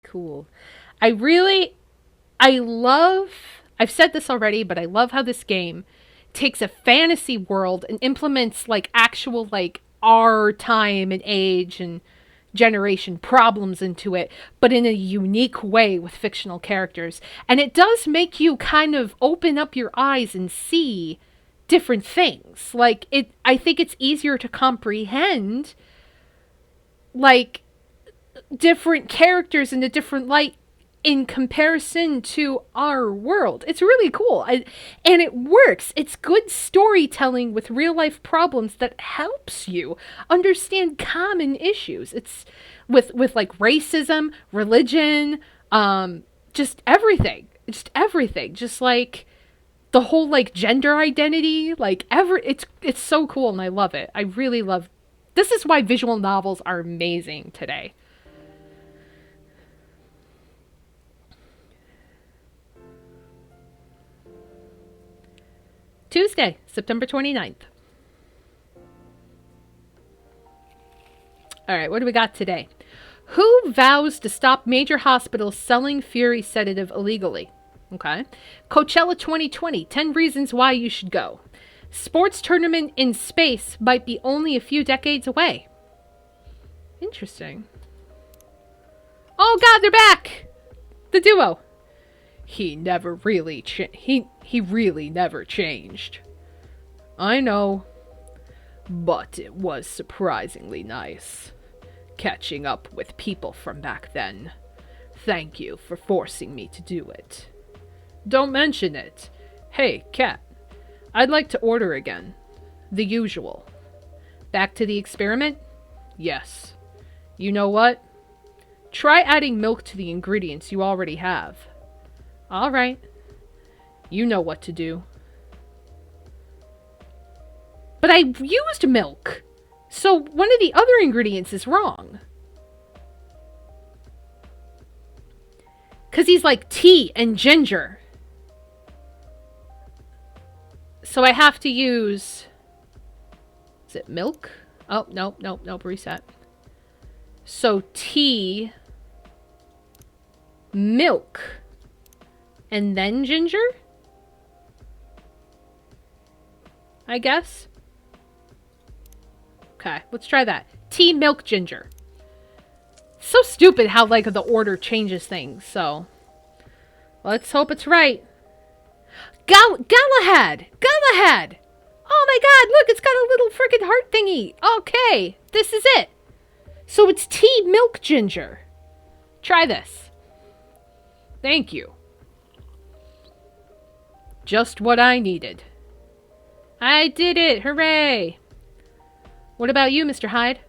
cool. I love, I've said this already, but I love how this game takes a fantasy world and implements like actual like our time and age and generation problems into it, but in a unique way with fictional characters. And it does make you kind of open up your eyes and see different things. Like I think it's easier to comprehend like different characters in a different light in comparison to our world. It's really cool. And it works. It's good storytelling with real life problems that helps you understand common issues. It's with like racism, religion, just everything. Just everything. Just like the whole like gender identity, like it's so cool and I love it. I really love. This is why visual novels are amazing today. Tuesday, September 29th. All right, what do we got today? Who vows to stop major hospitals selling Fury sedative illegally? Okay. Coachella 2020, 10 reasons why you should go. Sports tournament in space might be only a few decades away. Interesting. Oh God, they're back! The duo. He never really he really never changed. I know, but it was surprisingly nice catching up with people from back then. Thank you for forcing me to do it. Don't mention it. Hey, Cat, I'd like to order again. The usual. Back to the experiment? Yes. You know what? Try adding milk to the ingredients you already have. All right. You know what to do. But I used milk. So one of the other ingredients is wrong. Because he's like tea and ginger. So I have to use... Is it milk? Oh, nope, reset. So tea, milk, and then ginger? I guess. Okay, let's try that. Tea, milk, ginger. So stupid how, like, the order changes things, so... Let's hope it's right. Galahad! Galahad! Oh my god, look, it's got a little freaking heart thingy. Okay, this is it. So it's tea, milk, ginger. Try this. Thank you. Just what I needed. I did it! Hooray! What about you, Mr. Hyde?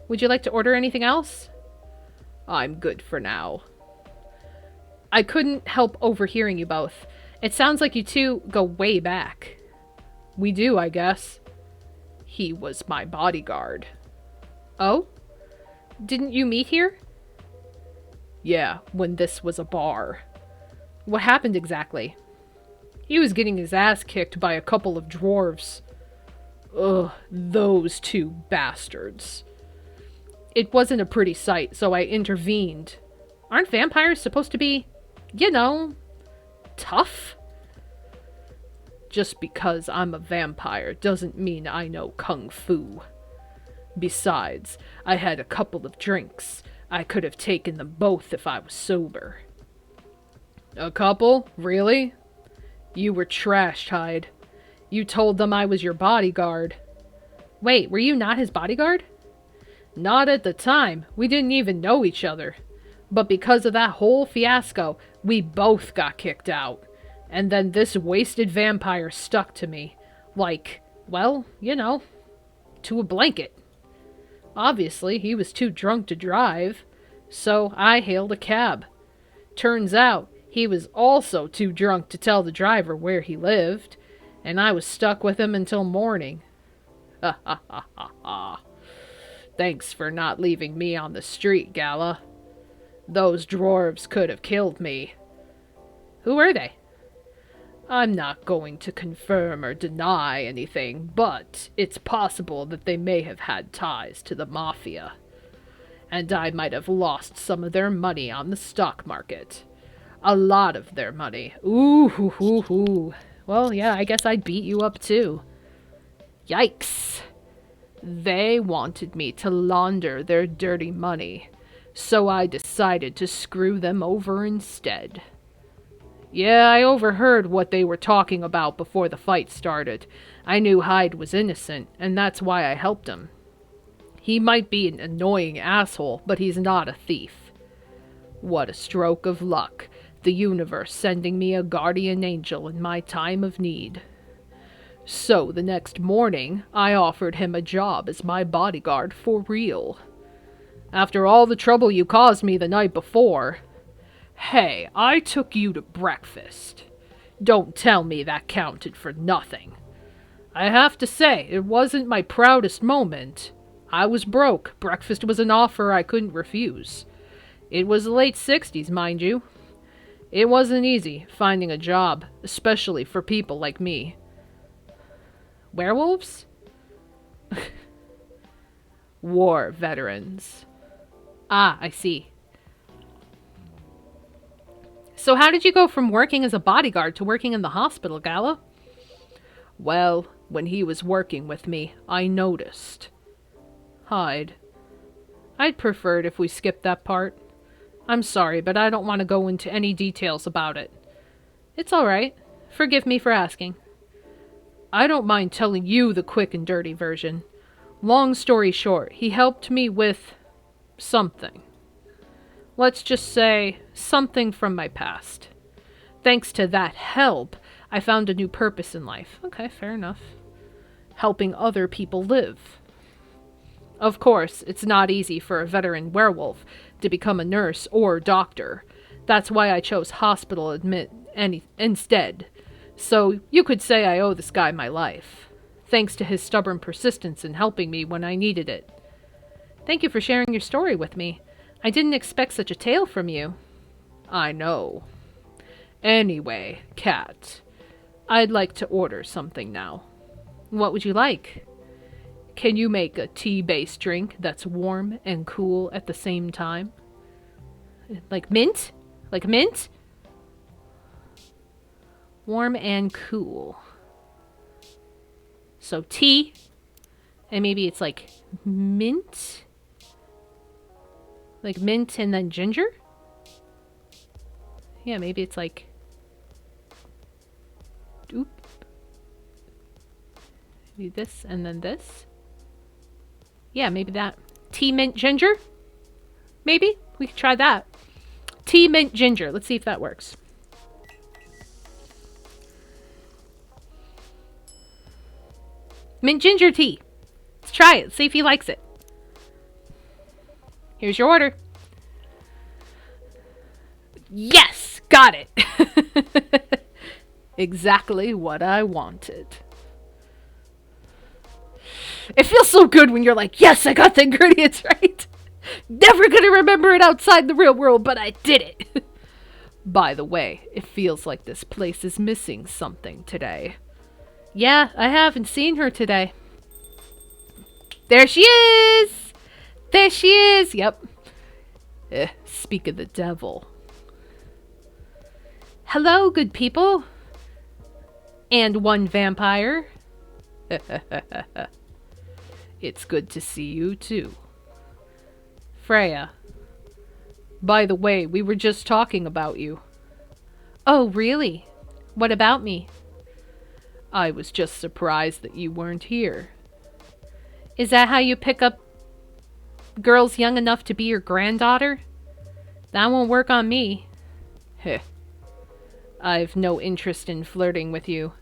Would you like to order anything else? I'm good for now. I couldn't help overhearing you both. It sounds like you two go way back. We do, I guess. He was my bodyguard. Oh? Didn't you meet here? Yeah, when this was a bar. What happened exactly? He was getting his ass kicked by a couple of dwarves. Ugh, those two bastards. It wasn't a pretty sight, so I intervened. Aren't vampires supposed to be, you know, tough? Just because I'm a vampire doesn't mean I know kung fu. Besides, I had a couple of drinks. I could have taken them both if I was sober. A couple? Really? You were trashed, Hyde. You told them I was your bodyguard. Wait, were you not his bodyguard? Not at the time. We didn't even know each other. But because of that whole fiasco, we both got kicked out. And then this wasted vampire stuck to me. Like, well, you know, to a blanket. Obviously, he was too drunk to drive, so I hailed a cab. Turns out, he was also too drunk to tell the driver where he lived, and I was stuck with him until morning. Ha ha ha ha ha. Thanks for not leaving me on the street, Gala. Those dwarves could have killed me. Who were they? I'm not going to confirm or deny anything, but it's possible that they may have had ties to the Mafia. and I might have lost some of their money on the stock market. A lot of their money. Ooh, hoo, hoo, hoo. Well, yeah, I guess I'd beat you up too. Yikes. They wanted me to launder their dirty money, so I decided to screw them over instead. Yeah, I overheard what they were talking about before the fight started. I knew Hyde was innocent, and that's why I helped him. He might be an annoying asshole, but he's not a thief. What a stroke of luck, the universe sending me a guardian angel in my time of need. So the next morning, I offered him a job as my bodyguard for real. After all the trouble you caused me the night before... Hey, I took you to breakfast. Don't tell me that counted for nothing. I have to say, it wasn't my proudest moment. I was broke. Breakfast was an offer I couldn't refuse. It was the late 60s, mind you. It wasn't easy finding a job, especially for people like me. Werewolves? War veterans. Ah, I see. So how did you go from working as a bodyguard to working in the hospital, Gala? Well, when he was working with me, I noticed. Hyde. I'd prefer it if we skipped that part. I'm sorry, but I don't want to go into any details about it. It's all right. Forgive me for asking. I don't mind telling you the quick and dirty version. Long story short, he helped me with something. Let's just say something from my past. Thanks to that help, I found a new purpose in life. Okay, fair enough. Helping other people live. Of course, it's not easy for a veteran werewolf to become a nurse or doctor. That's why I chose hospital instead. So you could say I owe this guy my life, thanks to his stubborn persistence in helping me when I needed it. Thank you for sharing your story with me. I didn't expect such a tale from you. I know. Anyway, Cat, I'd like to order something now. What would you like? Can you make a tea-based drink that's warm and cool at the same time? Like mint? Like mint? Warm and cool. So tea, and maybe it's like mint? Like mint and then ginger? Yeah, maybe it's like... Oop. Maybe this and then this. Yeah, maybe that. Tea, mint, ginger? Maybe? We could try that. Tea, mint, ginger. Let's see if that works. Mint ginger tea. Let's try it. See if he likes it. Here's your order. Yes! Got it! Exactly what I wanted. It feels so good when you're like, yes, I got the ingredients right. Never gonna remember it outside the real world, but I did it. By the way, it feels like this place is missing something today. Yeah, I haven't seen her today. There she is! There she is! Yep. Speak of the devil. Hello, good people. And one vampire. It's good to see you, too. Freya. By the way, we were just talking about you. Oh, really? What about me? I was just surprised that you weren't here. Is that how you pick up girls young enough to be your granddaughter? That won't work on me. Heh. I've no interest in flirting with you.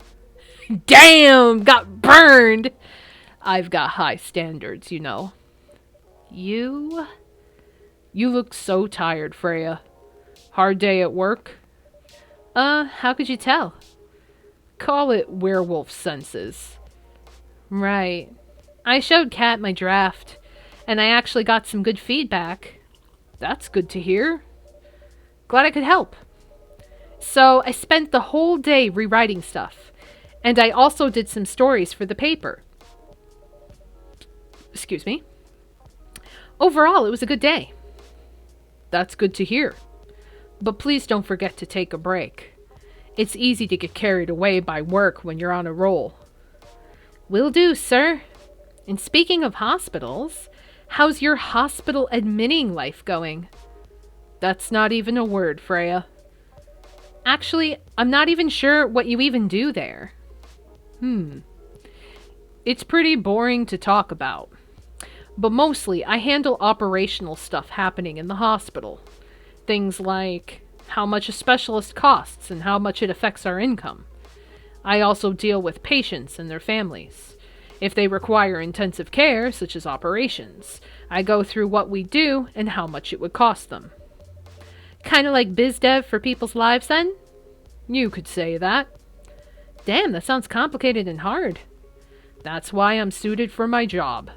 Damn! Got burned! I've got high standards, you know. You look so tired, Freya. Hard day at work? How could you tell? Call it werewolf senses. Right. I showed Kat my draft, and I actually got some good feedback. That's good to hear. Glad I could help. So I spent the whole day rewriting stuff, and I also did some stories for the paper. Excuse me. Overall, it was a good day. That's good to hear. But please don't forget to take a break. It's easy to get carried away by work when you're on a roll. Will do, sir. And speaking of hospitals, how's your hospital admitting life going? That's not even a word, Freya. Actually, I'm not even sure what you even do there. It's pretty boring to talk about. But mostly, I handle operational stuff happening in the hospital. Things like how much a specialist costs and how much it affects our income. I also deal with patients and their families. If they require intensive care, such as operations, I go through what we do and how much it would cost them. Kinda like biz dev for people's lives then? You could say that. Damn, that sounds complicated and hard. That's why I'm suited for my job.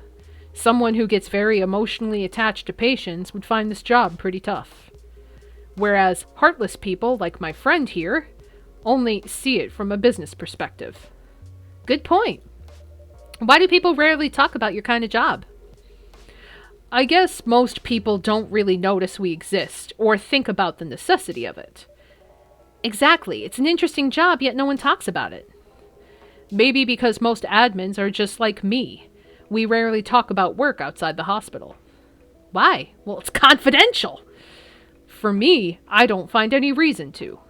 Someone who gets very emotionally attached to patients would find this job pretty tough. Whereas heartless people, like my friend here, only see it from a business perspective. Good point. Why do people rarely talk about your kind of job? I guess most people don't really notice we exist or think about the necessity of it. Exactly. It's an interesting job, yet no one talks about it. Maybe because most admins are just like me. We rarely talk about work outside the hospital. Why? Well, it's confidential. For me, I don't find any reason to.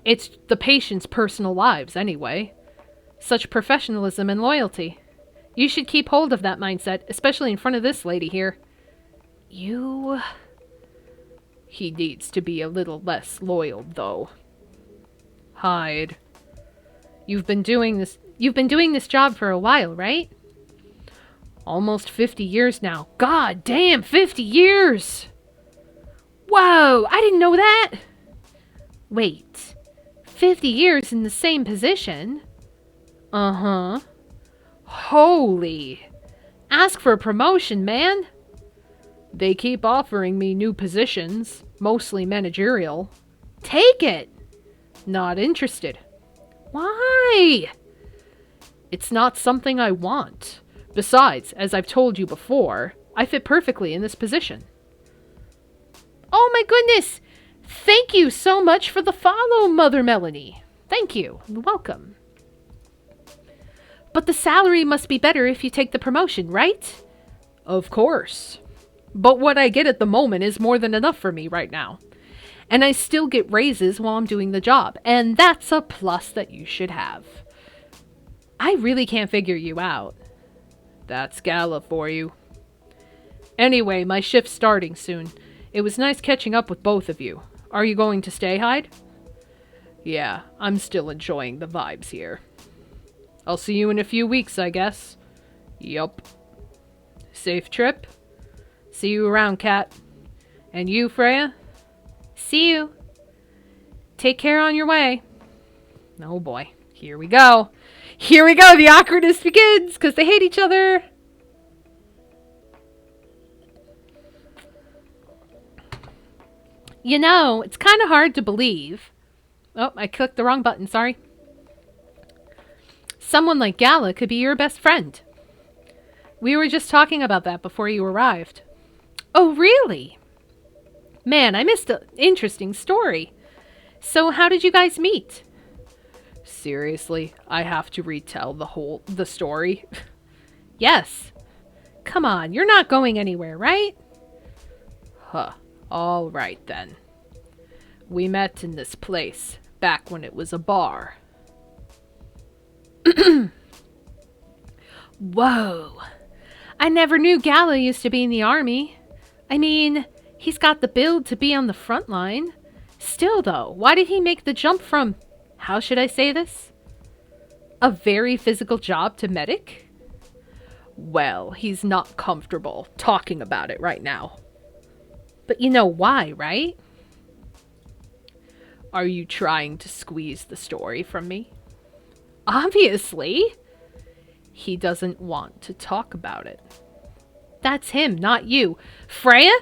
It's the patients' personal lives, anyway. Such professionalism and loyalty. You should keep hold of that mindset, especially in front of this lady here. You... He needs to be a little less loyal, though. Hyde. You've been doing this job for a while, right? Almost 50 years now. God damn, 50 years! Whoa, I didn't know that! Wait, 50 years in the same position? Uh-huh. Holy. Ask for a promotion, man. They keep offering me new positions, mostly managerial. Take it! Not interested. Why? It's not something I want. Besides, as I've told you before, I fit perfectly in this position. Oh my goodness! Thank you so much for the follow, Mother Melanie. Thank you. Welcome. But the salary must be better if you take the promotion, right? Of course. But what I get at the moment is more than enough for me right now. And I still get raises while I'm doing the job, and that's a plus that you should have. I really can't figure you out. That's Gala for you. Anyway, my shift's starting soon. It was nice catching up with both of you. Are you going to stay, Hyde? Yeah, I'm still enjoying the vibes here. I'll see you in a few weeks, I guess. Yup. Safe trip. See you around, Kat. And you, Freya? See you. Take care on your way. Oh boy, here we go. Here we go, the awkwardness begins, because they hate each other. You know, it's kind of hard to believe. Oh, I clicked the wrong button, sorry. Someone like Gala could be your best friend. We were just talking about that before you arrived. Oh, really? Man, I missed an interesting story. So how did you guys meet? Seriously, I have to retell the story? Yes. Come on, you're not going anywhere, right? Huh. All right, then. We met in this place, back when it was a bar. Whoa. I never knew Gala used to be in the army. I mean, he's got the build to be on the front line. Still, though, why did he make the jump from, how should I say this? A very physical job to medic? Well, he's not comfortable talking about it right now. But you know why, right? Are you trying to squeeze the story from me? Obviously. He doesn't want to talk about it. That's him, not you. Freya?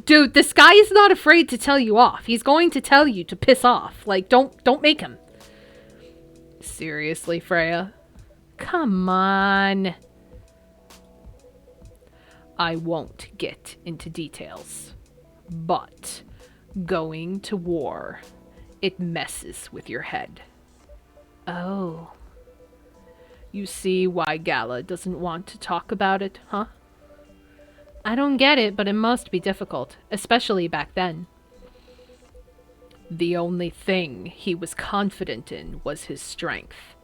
Dude, this guy is not afraid to tell you off. He's going to tell you to piss off. Like, don't make him. Seriously, Freya? Come on. I won't get into details. But going to war, it messes with your head. Oh. You see why Gala doesn't want to talk about it, huh? I don't get it, but it must be difficult, especially back then. The only thing he was confident in was his strength,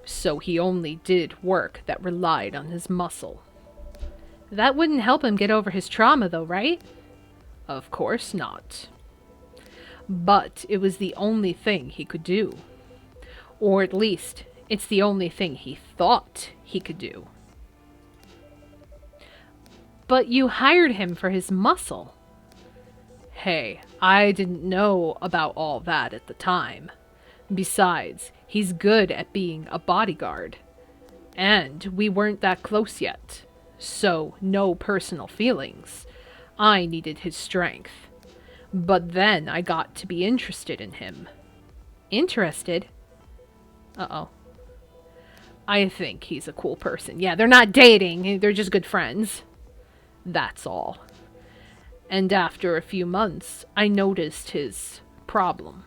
so he only did work that relied on his muscle. That wouldn't help him get over his trauma, though, right? Of course not. But it was the only thing he could do. Or at least, it's the only thing he thought he could do. But you hired him for his muscle. Hey, I didn't know about all that at the time. Besides, he's good at being a bodyguard. And we weren't that close yet. So, no personal feelings. I needed his strength. But then I got to be interested in him. Interested? Uh-oh. I think he's a cool person. Yeah, they're not dating. They're just good friends. That's all. And after a few months, I noticed his problem.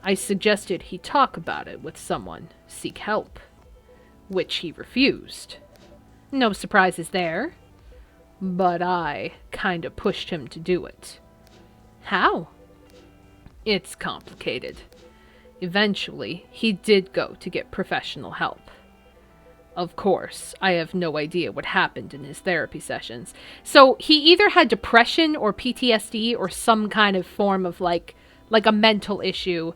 I suggested he talk about it with someone, seek help, which he refused. No surprises there. But I kinda pushed him to do it. How? It's complicated. Eventually, he did go to get professional help. Of course, I have no idea what happened in his therapy sessions. So he either had depression or PTSD or some kind of form of like a mental issue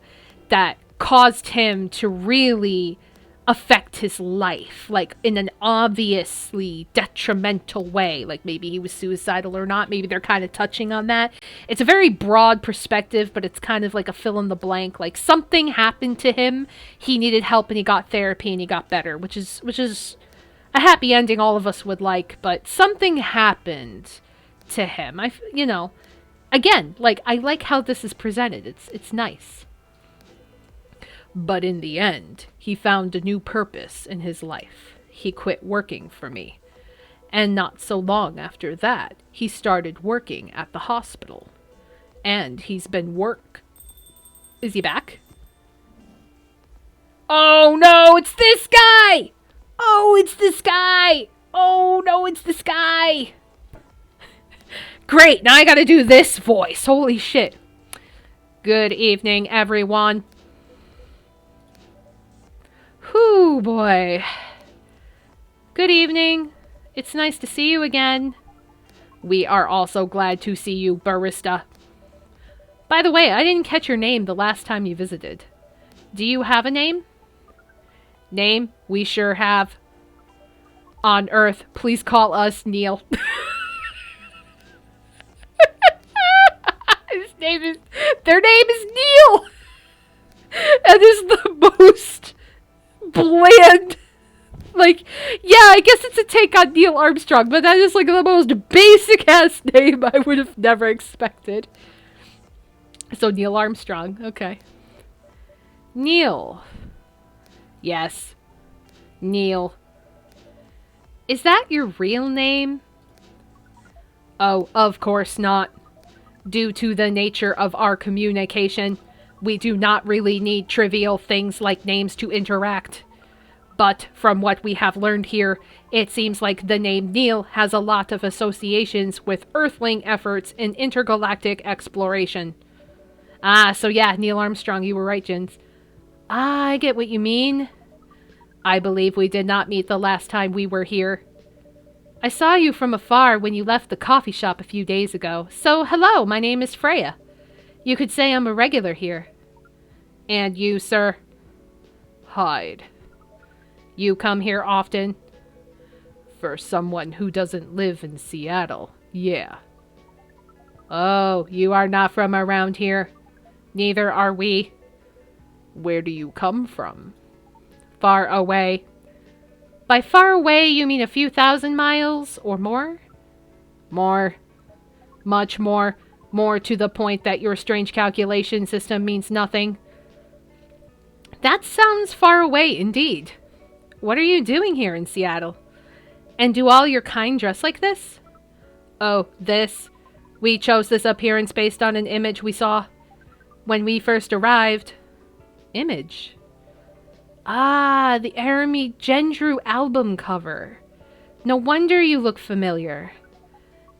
that caused him to really affect his life, like in an obviously detrimental way. Like maybe he was suicidal or not. Maybe they're kind of touching on that. It's a very broad perspective, but it's kind of like a fill in the blank. Like something happened to him. He needed help and he got therapy and he got better, which is a happy ending all of us would like, but something happened to him. Again, like I like how this is presented. It's nice. But in the end, he found a new purpose in his life. He quit working for me. And not so long after that, he started working at the hospital. And he's been Is he back? Oh no, it's this guy! Oh, it's this guy! Oh no, it's this guy! Great, now I gotta do this voice. Holy shit. Good evening, everyone. Whew, boy. Good evening. It's nice to see you again. We are also glad to see you, barista. By the way, I didn't catch your name the last time you visited. Do you have a name? Name? We sure have. On Earth, please call us Neil. Their name is Neil! And is the most bland, like, yeah, I guess it's a take on Neil Armstrong, but that is like the most basic ass name I would have never expected. So Neil Armstrong, okay. Neil. Yes. Neil. Is that your real name? Oh, of course not. Due to the nature of our communication, we do not really need trivial things like names to interact. But from what we have learned here, it seems like the name Neil has a lot of associations with Earthling efforts in intergalactic exploration. Ah, so yeah, Neil Armstrong, you were right, Jins. I get what you mean. I believe we did not meet the last time we were here. I saw you from afar when you left the coffee shop a few days ago. So, hello, my name is Freya. You could say I'm a regular here. And you, sir? Hyde. You come here often? For someone who doesn't live in Seattle, yeah. Oh, you are not from around here. Neither are we. Where do you come from? Far away. By far away, you mean a few thousand miles or more? More. Much more. More to the point that your strange calculation system means nothing. That sounds far away indeed. What are you doing here in Seattle? And do all your kind dress like this? Oh, this? We chose this appearance based on an image we saw when we first arrived. Image? Ah, the Arami Gendru album cover. No wonder you look familiar.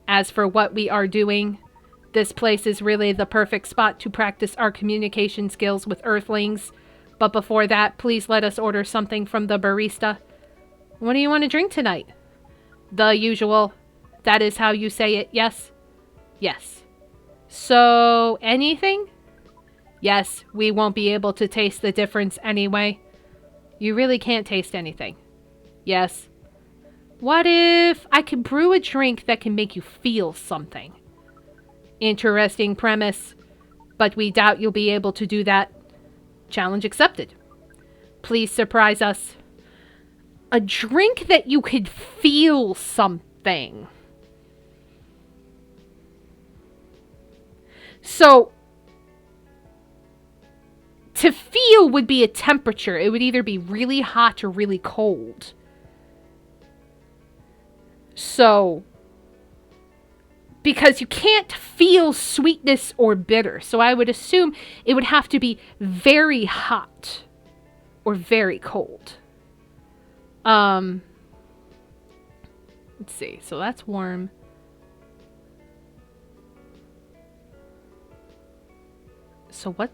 As for what we are doing, this place is really the perfect spot to practice our communication skills with Earthlings. But before that, please let us order something from the barista. What do you want to drink tonight? The usual. That is how you say it, yes? Yes. So, anything? Yes, we won't be able to taste the difference anyway. You really can't taste anything. Yes. What if I could brew a drink that can make you feel something? Interesting premise, but we doubt you'll be able to do that. Challenge accepted. Please surprise us. A drink that you could feel something. So, to feel would be a temperature. It would either be really hot or really cold. So, because you can't feel sweetness or bitter. So I would assume it would have to be very hot or very cold. Let's see. So that's warm. So what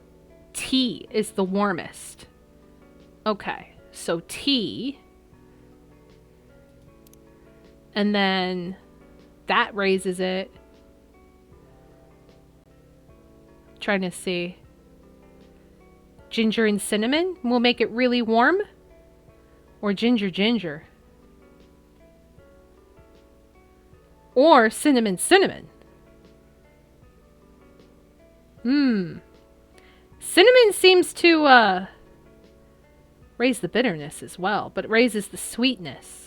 tea is the warmest? Okay. So tea. And then that raises it. Trying to see. Ginger and cinnamon will make it really warm. Or ginger. Or cinnamon. Cinnamon seems to raise the bitterness as well, but it raises the sweetness.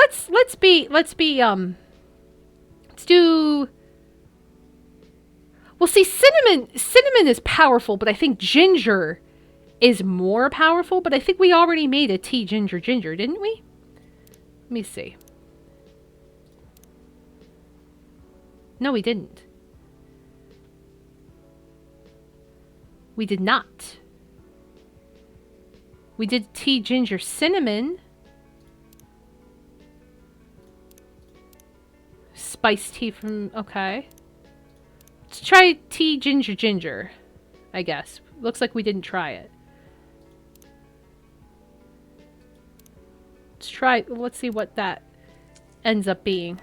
Let's do. Well, see, cinnamon is powerful, but I think ginger is more powerful. But I think we already made a tea ginger, didn't we? Let me see. No, we didn't. We did not. We did tea ginger cinnamon. Spiced tea from... Okay. Let's try tea ginger, I guess. Looks like we didn't try it. Let's see what that ends up being.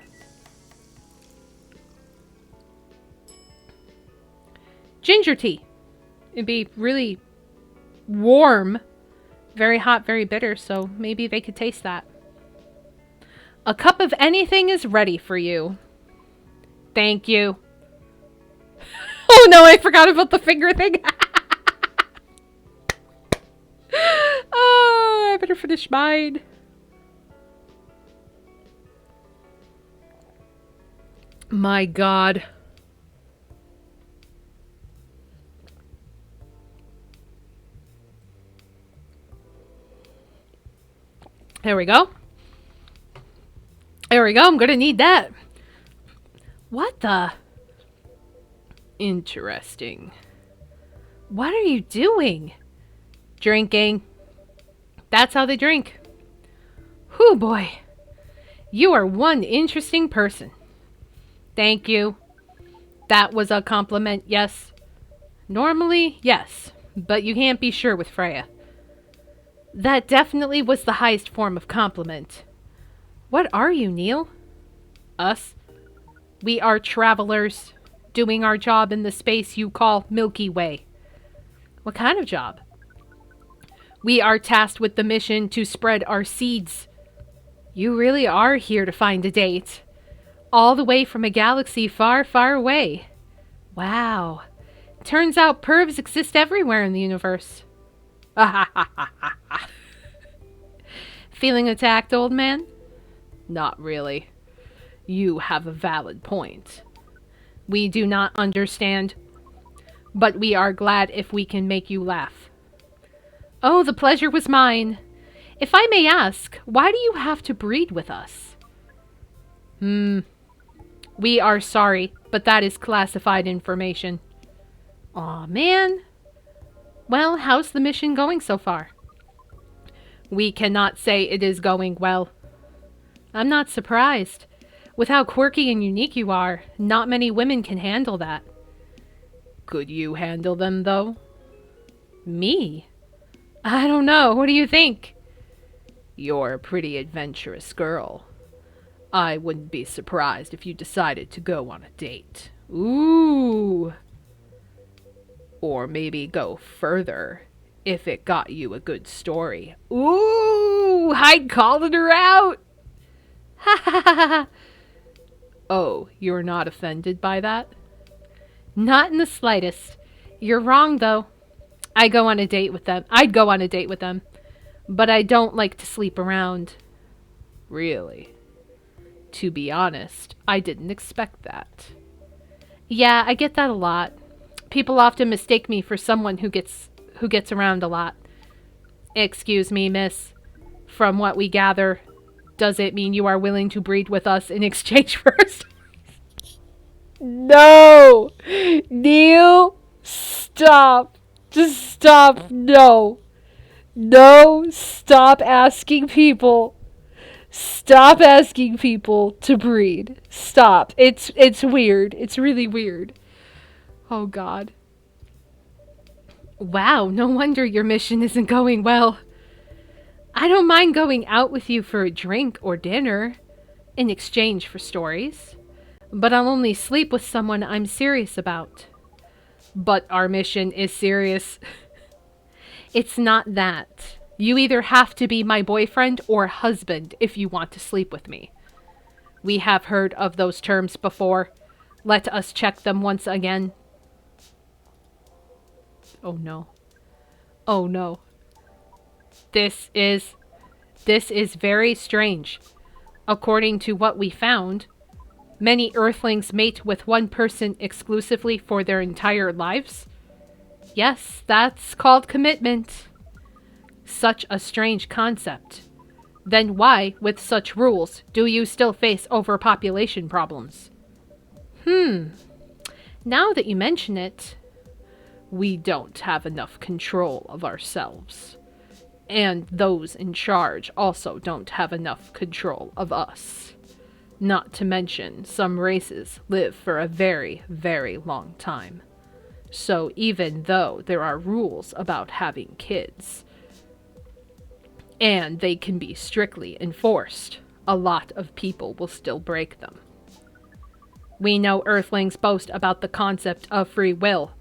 Ginger tea. It'd be really warm. Very hot, very bitter, so maybe they could taste that. A cup of anything is ready for you. Thank you. Oh no, I forgot about the finger thing. Oh, I better finish mine. My God. There we go. There we go. I'm gonna need that. What the? Interesting. What are you doing? Drinking. That's how they drink. Whew, boy. You are one interesting person. Thank you. That was a compliment, yes. Normally, yes. But you can't be sure with Freya. That definitely was the highest form of compliment. What are you, Neil? Us? We are travelers, doing our job in the space you call Milky Way. What kind of job? We are tasked with the mission to spread our seeds. You really are here to find a date. All the way from a galaxy far, far away. Wow. Turns out pervs exist everywhere in the universe. Feeling attacked, old man? Not really. You have a valid point. We do not understand, but we are glad if we can make you laugh. Oh, the pleasure was mine. If I may ask, why do you have to breed with us? We are sorry, but that is classified information. Aw, man. Well, how's the mission going so far? We cannot say it is going well. I'm not surprised. With how quirky and unique you are, not many women can handle that. Could you handle them, though? Me? I don't know. What do you think? You're a pretty adventurous girl. I wouldn't be surprised if you decided to go on a date. Ooh. Or maybe go further if it got you a good story. Ooh, I'd calling her out. Ha ha ha ha. Oh, you're not offended by that? Not in the slightest. You're wrong, though. I'd go on a date with them. But I don't like to sleep around. Really? To be honest, I didn't expect that. Yeah, I get that a lot. People often mistake me for someone who gets around a lot. Excuse me, miss. From what we gather, does it mean you are willing to breed with us in exchange for our stories? No! Neil! Stop! Just stop! No! No! Stop asking people! Stop asking people to breed. Stop. It's weird. It's really weird. Oh, God. Wow, no wonder your mission isn't going well. I don't mind going out with you for a drink or dinner in exchange for stories, but I'll only sleep with someone I'm serious about. But our mission is serious. It's not that. You either have to be my boyfriend or husband if you want to sleep with me. We have heard of those terms before. Let us check them once again. Oh no. Oh no. This is very strange. According to what we found, many Earthlings mate with one person exclusively for their entire lives. Yes, that's called commitment. Such a strange concept. Then why, with such rules, do you still face overpopulation problems? Now that you mention it, we don't have enough control of ourselves. And those in charge also don't have enough control of us. Not to mention, some races live for a very, very long time. So even though there are rules about having kids, and they can be strictly enforced, a lot of people will still break them. We know Earthlings boast about the concept of free will,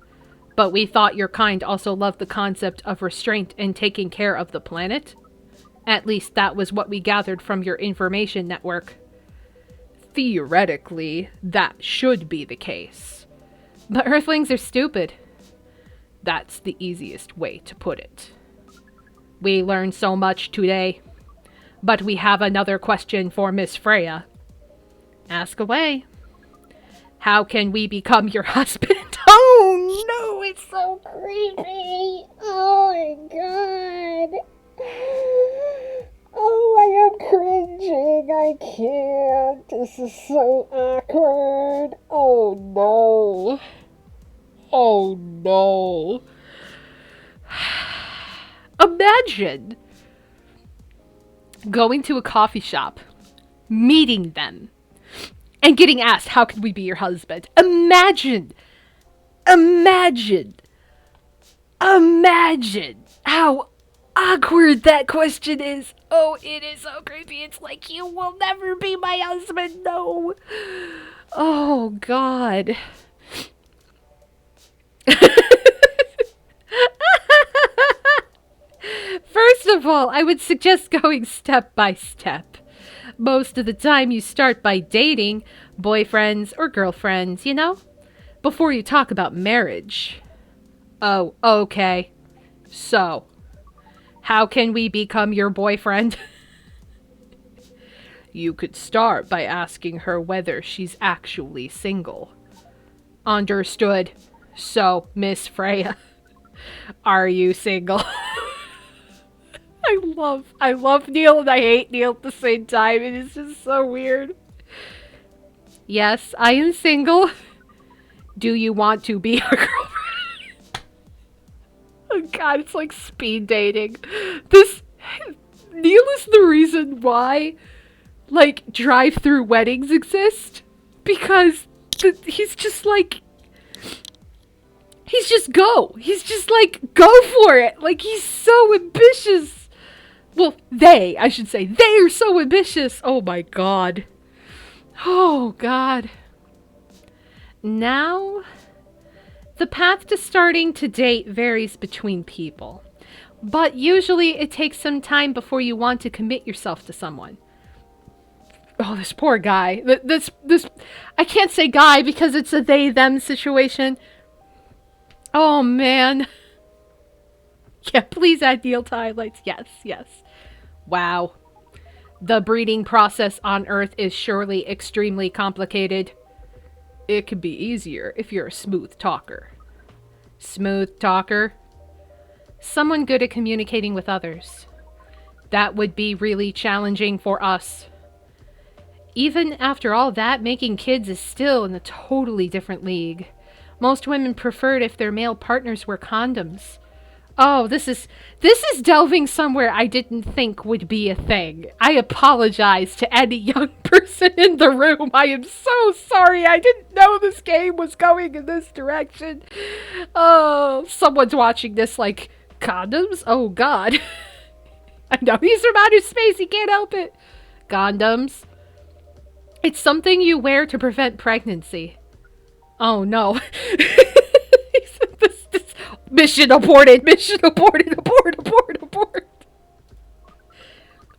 but we thought your kind also loved the concept of restraint and taking care of the planet. At least that was what we gathered from your information network. Theoretically, that should be the case. But Earthlings are stupid. That's the easiest way to put it. We learned so much today. But we have another question for Miss Freya. Ask away. How can we become your husband? Oh no, it's so creepy. Oh my god. Oh, I am cringing. I can't. This is so awkward. Oh no. Oh no. Imagine going to a coffee shop, meeting them, and getting asked, how can we be your husband? Imagine how awkward that question is. Oh, it is so creepy. It's like, you will never be my husband. No. Oh, God. First of all, I would suggest going step by step. Most of the time you start by dating boyfriends or girlfriends, you know, before you talk about marriage. Oh, okay. So, how can we become your boyfriend? You could start by asking her whether she's actually single. Understood. So, Miss Freya, are you single? I love Neil and I hate Neil at the same time. It is just so weird. Yes, I am single. Do you want to be our girlfriend? Oh god, it's like speed dating. Neil is the reason why, like, drive-through weddings exist. Because he's just like, he's just like, go for it. Like, he's so ambitious. Well, I should say, they are so ambitious. Oh my god. Oh god. Now, the path to starting to date varies between people. But usually it takes some time before you want to commit yourself to someone. Oh, this poor guy. This I can't say guy because it's a they-them situation. Oh, man. Yeah, please add Neil to highlights. Yes, yes. Wow. The breeding process on Earth is surely extremely complicated. It could be easier if you're a smooth talker. Smooth talker? Someone good at communicating with others. That would be really challenging for us. Even after all that, making kids is still in a totally different league. Most women preferred if their male partners were condoms. Oh, this is delving somewhere I didn't think would be a thing. I apologize to any young person in the room. I am so sorry. I didn't know this game was going in this direction. Oh, someone's watching this like, condoms? Oh, God. I know, he's from outer space. He can't help it. Condoms. It's something you wear to prevent pregnancy. Oh, no. Mission aborted, mission aborted, abort.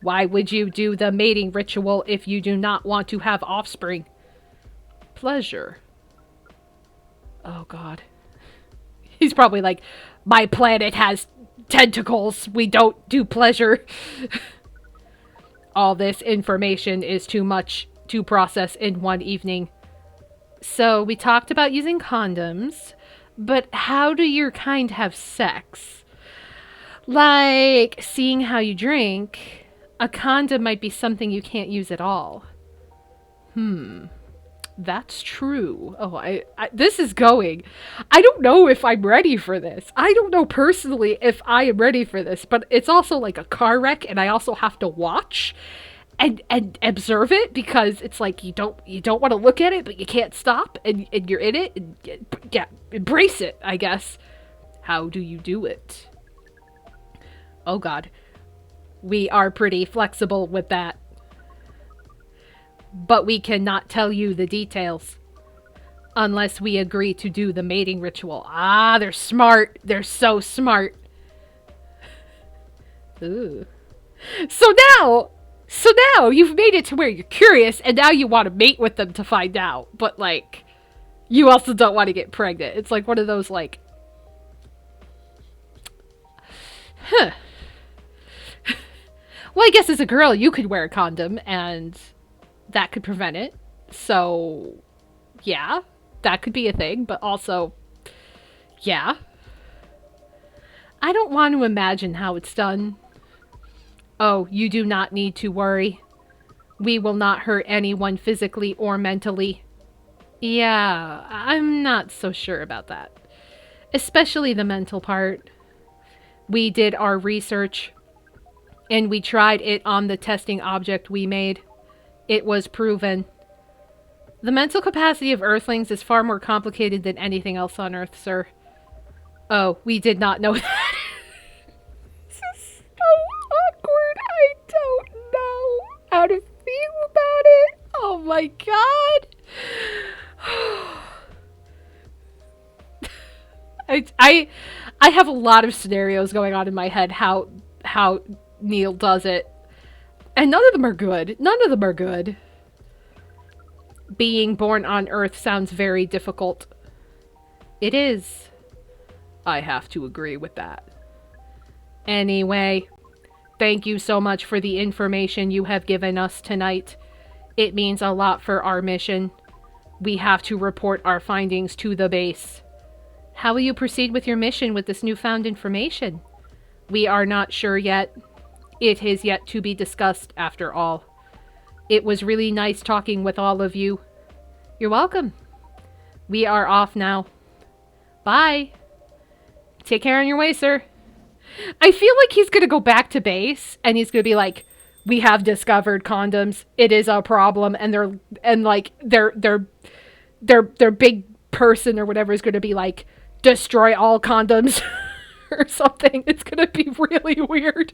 Why would you do the mating ritual if you do not want to have offspring? Pleasure. Oh, God. He's probably like, my planet has tentacles. We don't do pleasure. All this information is too much to process in one evening. So we talked about using condoms, but how do your kind have sex? Like, seeing how you drink, a condom might be something you can't use at all. That's true. Oh, this is going. I don't know if I'm ready for this. I don't know personally if I am ready for this, but it's also like a car wreck, and I also have to watch and observe it because it's like you don't want to look at it, but you can't stop, and you're in it, and yeah, embrace it, I guess. How do you do it? Oh, God. We are pretty flexible with that. But we cannot tell you the details unless we agree to do the mating ritual. Ah, they're smart. They're so smart. Ooh. So now you've made it to where you're curious, and now you want to mate with them to find out. But, like, you also don't want to get pregnant. It's like one of those, like, well, I guess as a girl, you could wear a condom, and that could prevent it. So, yeah, that could be a thing, but also, yeah. I don't want to imagine how it's done. Oh, you do not need to worry. We will not hurt anyone physically or mentally. Yeah, I'm not so sure about that. Especially the mental part. We did our research, and we tried it on the testing object we made. It was proven. The mental capacity of Earthlings is far more complicated than anything else on Earth, sir. Oh, we did not know that. This is so awkward. I don't know how to feel about it. Oh my God. I have a lot of scenarios going on in my head how Neil does it. And none of them are good. None of them are good. Being born on Earth sounds very difficult. It is. I have to agree with that. Anyway, thank you so much for the information you have given us tonight. It means a lot for our mission. We have to report our findings to the base. How will you proceed with your mission with this newfound information? We are not sure yet. It is yet to be discussed, after all. It was really nice talking with all of you. You're welcome. We are off now. Bye. Take care on your way, sir. I feel like he's going to go back to base and he's going to be like, we have discovered condoms. It is a problem. And their big person or whatever is going to be like, destroy all condoms or something. It's going to be really weird.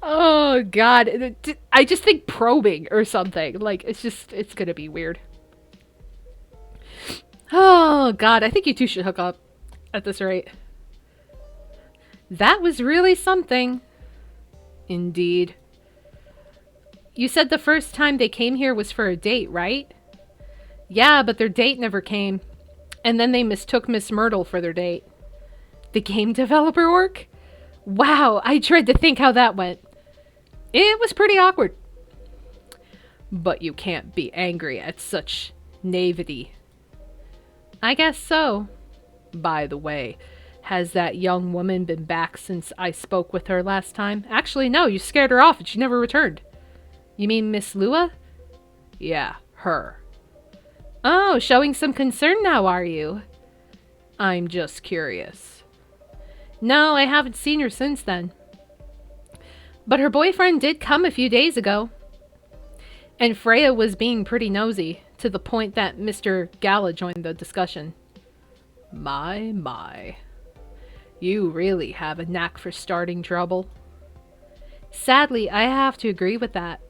Oh, God. I just think probing or something. Like, it's going to be weird. Oh, God. I think you two should hook up at this rate. That was really something. Indeed. You said the first time they came here was for a date, right? Yeah, but their date never came. And then they mistook Miss Myrtle for their date. The game developer work? Wow, I dread to think how that went. It was pretty awkward. But you can't be angry at such naivety. I guess so. By the way, has that young woman been back since I spoke with her last time? Actually, no, you scared her off and she never returned. You mean Miss Lua? Yeah, her. Oh, showing some concern now, are you? I'm just curious. No, I haven't seen her since then. But her boyfriend did come a few days ago. And Freya was being pretty nosy, to the point that Mr. Gala joined the discussion. My. You really have a knack for starting trouble. Sadly, I have to agree with that.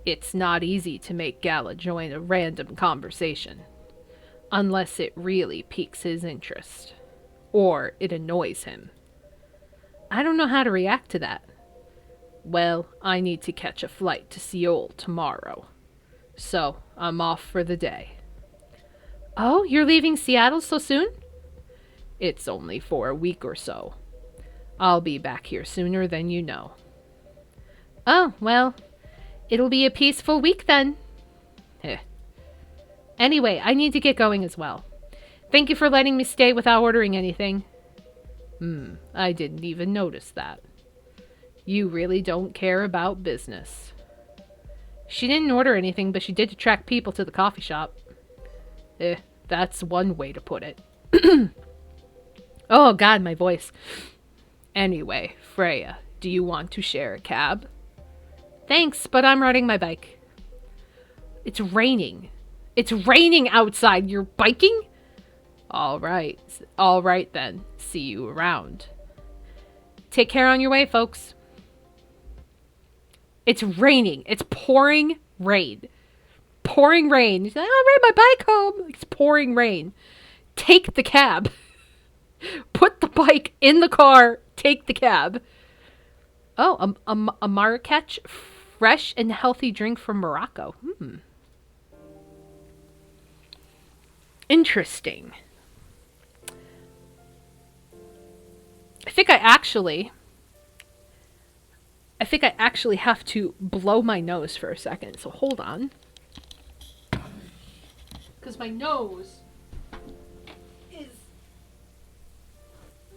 It's not easy to make Gala join a random conversation, unless it really piques his interest, or it annoys him. I don't know how to react to that. Well, I need to catch a flight to Seoul tomorrow, so I'm off for the day. Oh, you're leaving Seattle so soon? It's only for a week or so. I'll be back here sooner than you know. Oh, well, it'll be a peaceful week then. Anyway, I need to get going as well. Thank you for letting me stay without ordering anything. I didn't even notice that. You really don't care about business. She didn't order anything, but she did attract people to the coffee shop. That's one way to put it. Oh, God, my voice. Anyway, Freya, do you want to share a cab? Thanks, but I'm riding my bike. It's raining. It's raining outside. You're biking? All right. All right, then. See you around. Take care on your way, folks. It's raining. It's pouring rain. Pouring rain. He's like, I'll ride my bike home. It's pouring rain. Take the cab. Put the bike in the car. Take the cab. Oh, a Marrakech fresh and healthy drink from Morocco. Interesting. I think I actually have to blow my nose for a second. So hold on. Because my nose is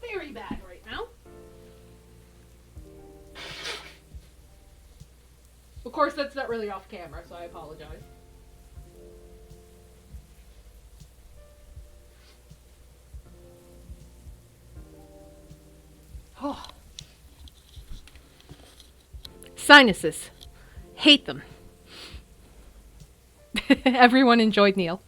very bad right now. Of course, that's not really off camera, so I apologize. Oh. Sinuses. Hate them. Everyone enjoyed Neil.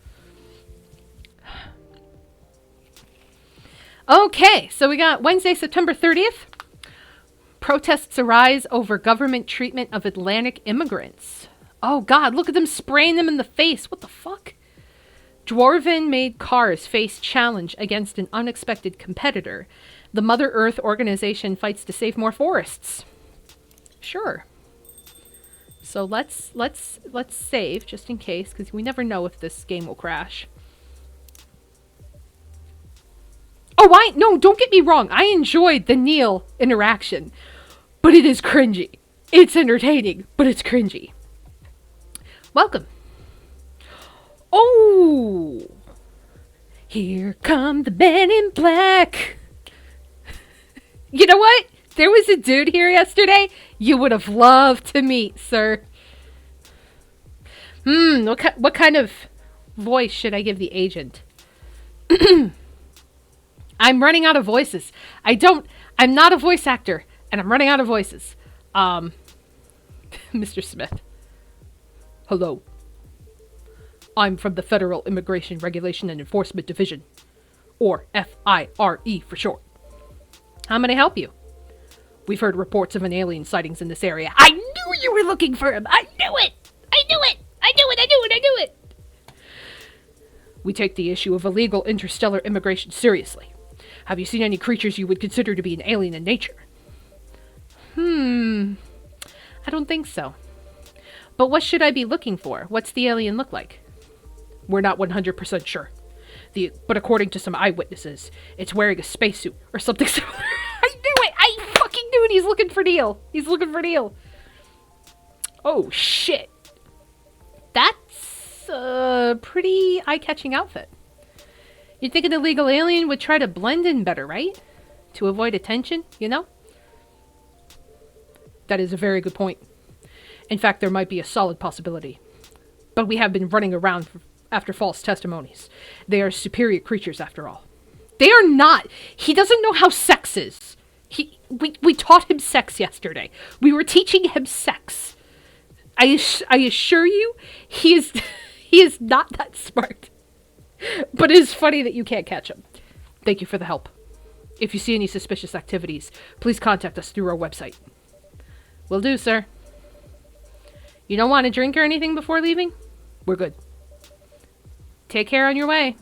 Okay, so we got Wednesday, September 30th. Protests arise over government treatment of Atlantic immigrants. Oh God, look at them spraying them in the face. What the fuck? Dwarven-made cars face challenge against an unexpected competitor. The Mother Earth organization fights to save more forests. Sure. So let's save just in case, because we never know if this game will crash. Oh, no, don't get me wrong. I enjoyed the Neil interaction, but it is cringy. It's entertaining, but it's cringy. Welcome. Oh, here come the men in black. You know what? There was a dude here yesterday you would have loved to meet, sir. What kind of voice should I give the agent? I'm running out of voices. I'm not a voice actor, and I'm running out of voices. Mr. Smith. Hello. I'm from the Federal Immigration Regulation and Enforcement Division, or FIRE for short. How may I help you? We've heard reports of an alien sightings in this area. I knew you were looking for him. I knew it. I knew it. I knew it. I knew it. I knew it. We take the issue of illegal interstellar immigration seriously. Have you seen any creatures you would consider to be an alien in nature? I don't think so. But what should I be looking for? What's the alien look like? We're not 100% sure. But according to some eyewitnesses, it's wearing a spacesuit or something similar. I knew it! I fucking knew it! He's looking for Neil! He's looking for Neil! Oh, shit. That's a pretty eye-catching outfit. You'd think an illegal alien would try to blend in better, right? To avoid attention, you know? That is a very good point. In fact, there might be a solid possibility. But we have been running around after false testimonies. They are superior creatures, after all. They are not. He doesn't know how sex is. We taught him sex yesterday. We were teaching him sex. I assure you, he is not that smart. But it is funny that you can't catch him. Thank you for the help. If you see any suspicious activities, please contact us through our website. Will do, sir. You don't want a drink or anything before leaving? We're good. Take care on your way.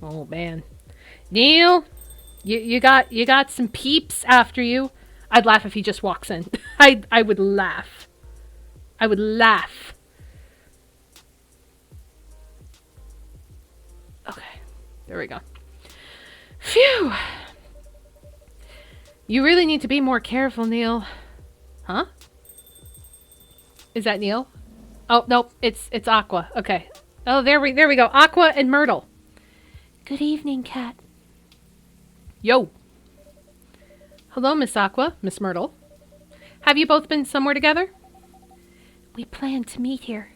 Oh, man. Neil, you got some peeps after you. I'd laugh if he just walks in. I would laugh. I would laugh. Okay. There we go. Phew. You really need to be more careful, Neil. Huh? Is that Neil? Oh, nope. It's Aqua. Okay. Oh, there we go. Aqua and Myrtle. Good evening, Cat. Yo. Hello, Miss Aqua, Miss Myrtle. Have you both been somewhere together? We planned to meet here.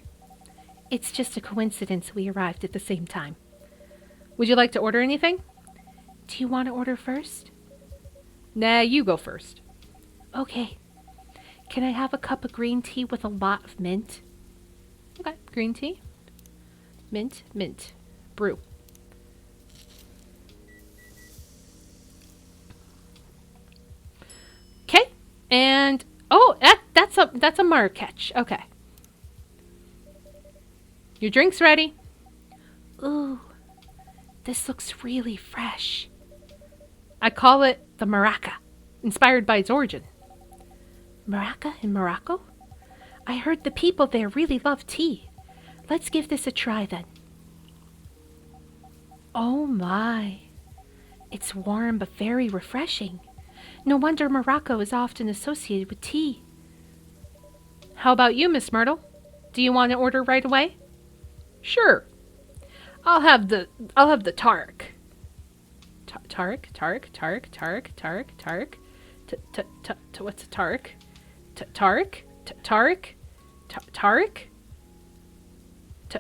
It's just a coincidence we arrived at the same time. Would you like to order anything? Do you want to order first? Nah, you go first. Okay. Can I have a cup of green tea with a lot of mint? Okay, green tea. Mint, mint. Brew. Okay, and oh, that's a Marrakech. Okay. Your drink's ready. Ooh, this looks really fresh. I call it the Maraca, inspired by its origin. Maraca in Morocco? I heard the people there really love tea. Let's give this a try then. Oh my. It's warm but very refreshing. No wonder Morocco is often associated with tea. How about you, Miss Myrtle? Do you want to order right away? Sure. I'll have the Tarek. Tarek? What's a Tarek? Tarek? Tarek? Tarek?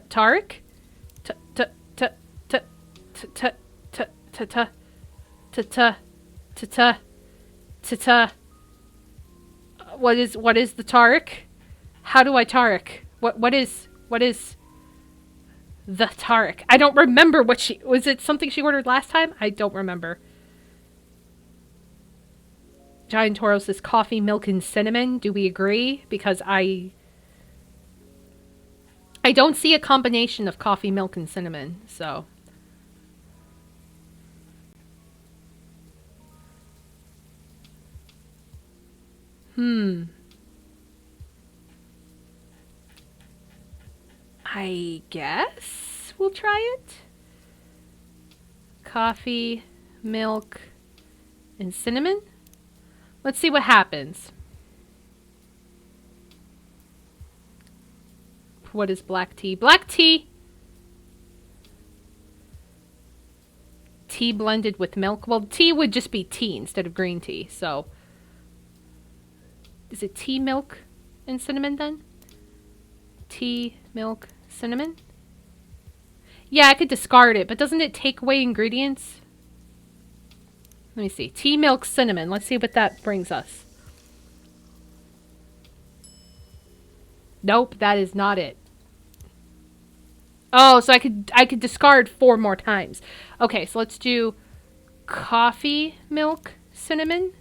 Tarek? What is the Tarek? How do I Tarek? What is the Tarek? I don't remember was it something she ordered last time? I don't remember. Giant Toro says coffee, milk, and cinnamon. Do we agree? Because I don't see a combination of coffee, milk, and cinnamon, so. I guess we'll try it. Coffee, milk, and cinnamon. Let's see what happens. What is black tea? Black tea! Tea blended with milk. Well, tea would just be tea instead of green tea, so Is it tea, milk, and cinnamon then? Tea, milk, cinnamon? Yeah, I could discard it, but doesn't it take away ingredients? Let me see. Tea, milk, cinnamon. Let's see what that brings us. Nope, that is not it. Oh, so I could discard 4 more times. Okay, so let's do coffee, milk, cinnamon.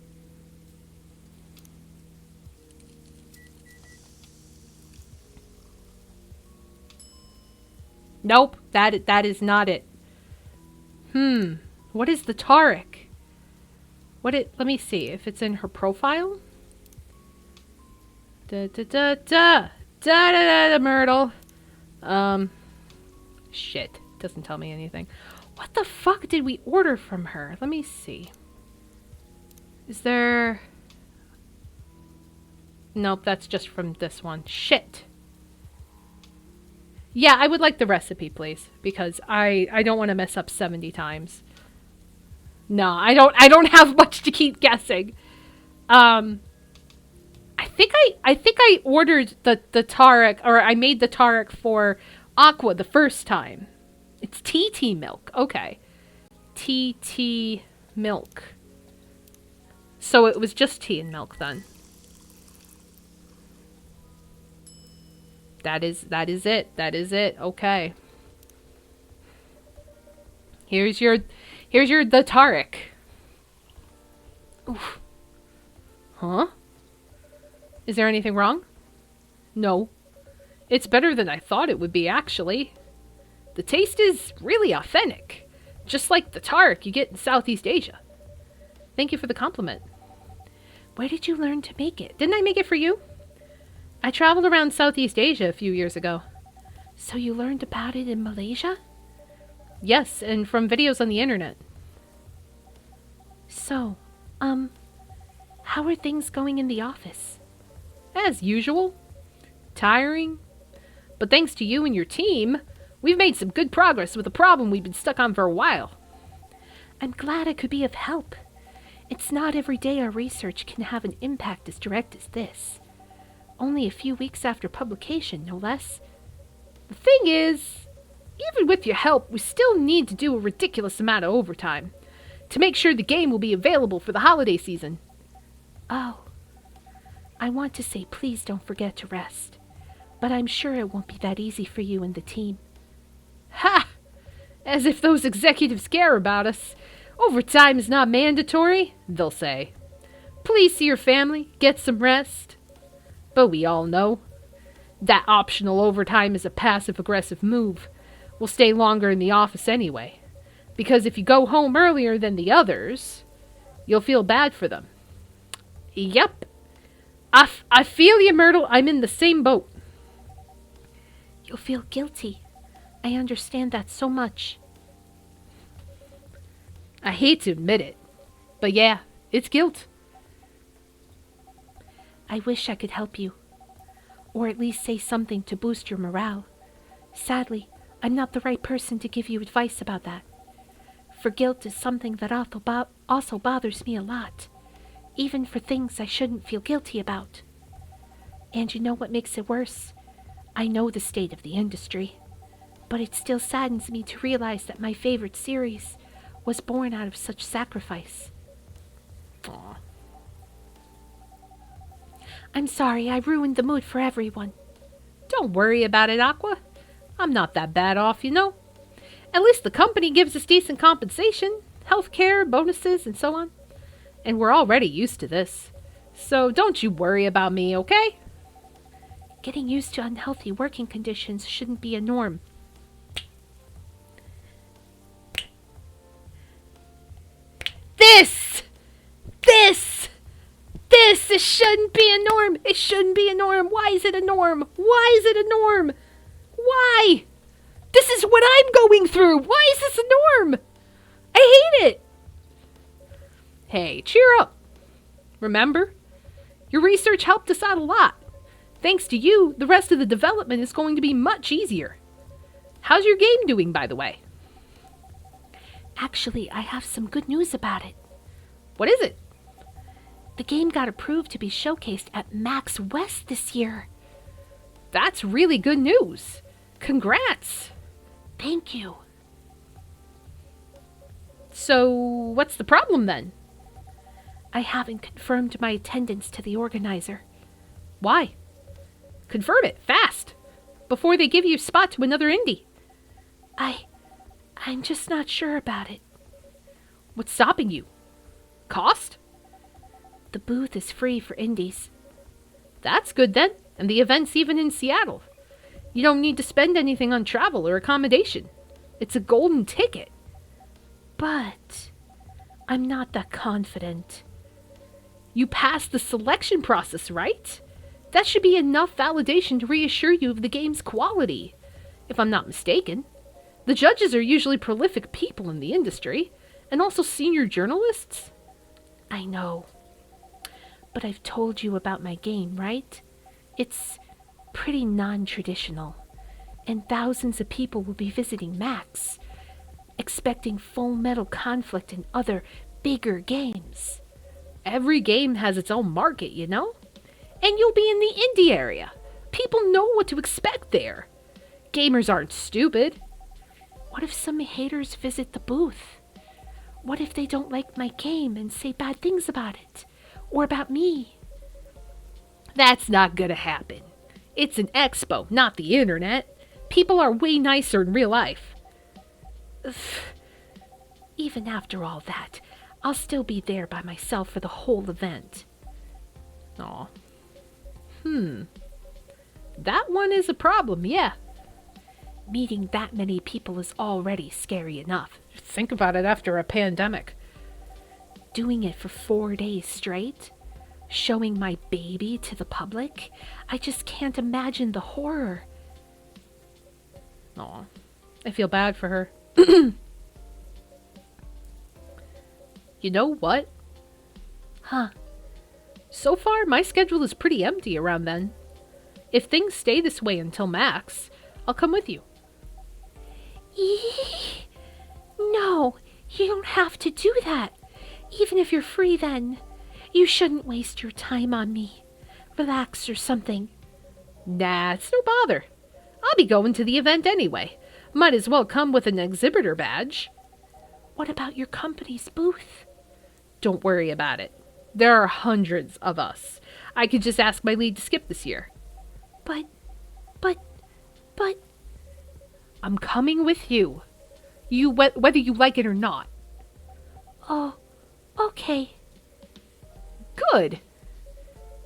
Nope, that is not it. What is the Tarek? Let me see if it's in her profile. Myrtle. Shit, doesn't tell me anything. What the fuck did we order from her? Let me see. Is there... Nope, that's just from this one. Shit. Yeah, I would like the recipe, please, because I don't want to mess up 70 times. No, I don't have much to keep guessing. I think I ordered the Tarek, or I made the Tarek for Aqua the first time. It's TT milk. Okay. TT milk. So it was just tea and milk then. That is it. That is it. Okay. Here's your the Tarek. Oof. Huh? Is there anything wrong? No. It's better than I thought it would be, actually. The taste is really authentic. Just like the Tarek you get in Southeast Asia. Thank you for the compliment. Where did you learn to make it? Didn't I make it for you? I traveled around Southeast Asia a few years ago. So you learned about it in Malaysia? Yes, and from videos on the internet. So, how are things going in the office? As usual. Tiring. But thanks to you and your team, we've made some good progress with a problem we've been stuck on for a while. I'm glad I could be of help. It's not every day our research can have an impact as direct as this. Only a few weeks after publication, no less. The thing is, even with your help, we still need to do a ridiculous amount of overtime to make sure the game will be available for the holiday season. Oh. I want to say please don't forget to rest. But I'm sure it won't be that easy for you and the team. Ha! As if those executives care about us. Overtime is not mandatory, they'll say. Please see your family, get some rest. But we all know that optional overtime is a passive-aggressive move. We'll stay longer in the office anyway. Because if you go home earlier than the others, you'll feel bad for them. Yep. I feel you, Myrtle. I'm in the same boat. You'll feel guilty. I understand that so much. I hate to admit it, but yeah, it's guilt. I wish I could help you, or at least say something to boost your morale. Sadly, I'm not the right person to give you advice about that. For guilt is something that also bothers me a lot, even for things I shouldn't feel guilty about. And you know what makes it worse? I know the state of the industry, but it still saddens me to realize that my favorite series was born out of such sacrifice. Aww. I'm sorry I ruined the mood for everyone. Don't worry about it, Aqua. I'm not that bad off, you know. At least the company gives us decent compensation, healthcare, bonuses, and so on. And we're already used to this. So don't you worry about me, okay? Getting used to unhealthy working conditions shouldn't be a norm. This shouldn't be a norm. It shouldn't be a norm. Why is it a norm? Why is it a norm? Why? This is what I'm going through. Why is this a norm? I hate it. Hey, cheer up. Remember? Your research helped us out a lot. Thanks to you, the rest of the development is going to be much easier. How's your game doing, by the way? Actually, I have some good news about it. What is it? The game got approved to be showcased at Max West this year. That's really good news. Congrats. Thank you. So, what's the problem then? I haven't confirmed my attendance to the organizer. Why? Confirm it, fast, before they give you a spot to another indie. I'm just not sure about it. What's stopping you? Cost? The booth is free for indies. That's good then, and the event's even in Seattle. You don't need to spend anything on travel or accommodation. It's a golden ticket. But I'm not that confident. You passed the selection process, right? That should be enough validation to reassure you of the game's quality, if I'm not mistaken. The judges are usually prolific people in the industry, and also senior journalists. I know. But I've told you about my game, right? It's pretty non-traditional, and thousands of people will be visiting Max, expecting Full Metal Conflict and other bigger games. Every game has its own market, you know? And you'll be in the indie area. People know what to expect there. Gamers aren't stupid. What if some haters visit the booth? What if they don't like my game and say bad things about it? Or about me? That's not gonna happen. It's an expo, not the internet. People are way nicer in real life. Even after all that, I'll still be there by myself for the whole event. Aw. That one is a problem, yeah. Meeting that many people is already scary enough. Think about it after a pandemic. Doing it for 4 days straight? Showing my baby to the public? I just can't imagine the horror. Aw. I feel bad for her. You know what? Huh. So far, my schedule is pretty empty around then. If things stay this way until Max, I'll come with you. No, you don't have to do that. Even if you're free then. You shouldn't waste your time on me. Relax or something. Nah, it's no bother. I'll be going to the event anyway. Might as well come with an exhibitor badge. What about your company's booth? Don't worry about it. There are hundreds of us. I could just ask my lead to skip this year. But... I'm coming with you. Whether you like it or not. Oh, okay. Good.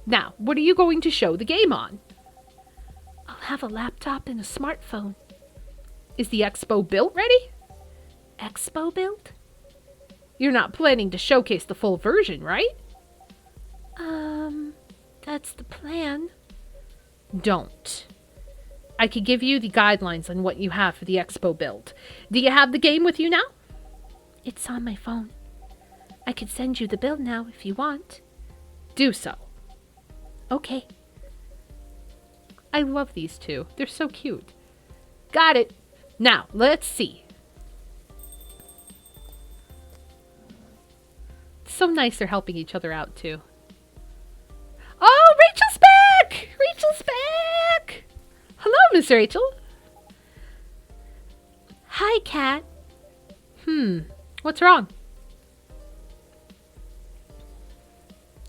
Now, what are you going to show the game on? I'll have a laptop and a smartphone. Is the expo built ready? Expo built? You're not planning to showcase the full version, right? That's the plan. Don't. I could give you the guidelines on what you have for the expo build. Do you have the game with you now? It's on my phone. I could send you the build now if you want. Do so. Okay. I love these two. They're so cute. Got it. Now, let's see. It's so nice they're helping each other out, too. Oh, Rachel's back! Rachel's back! Hello, Miss Rachel. Hi, Kat. What's wrong?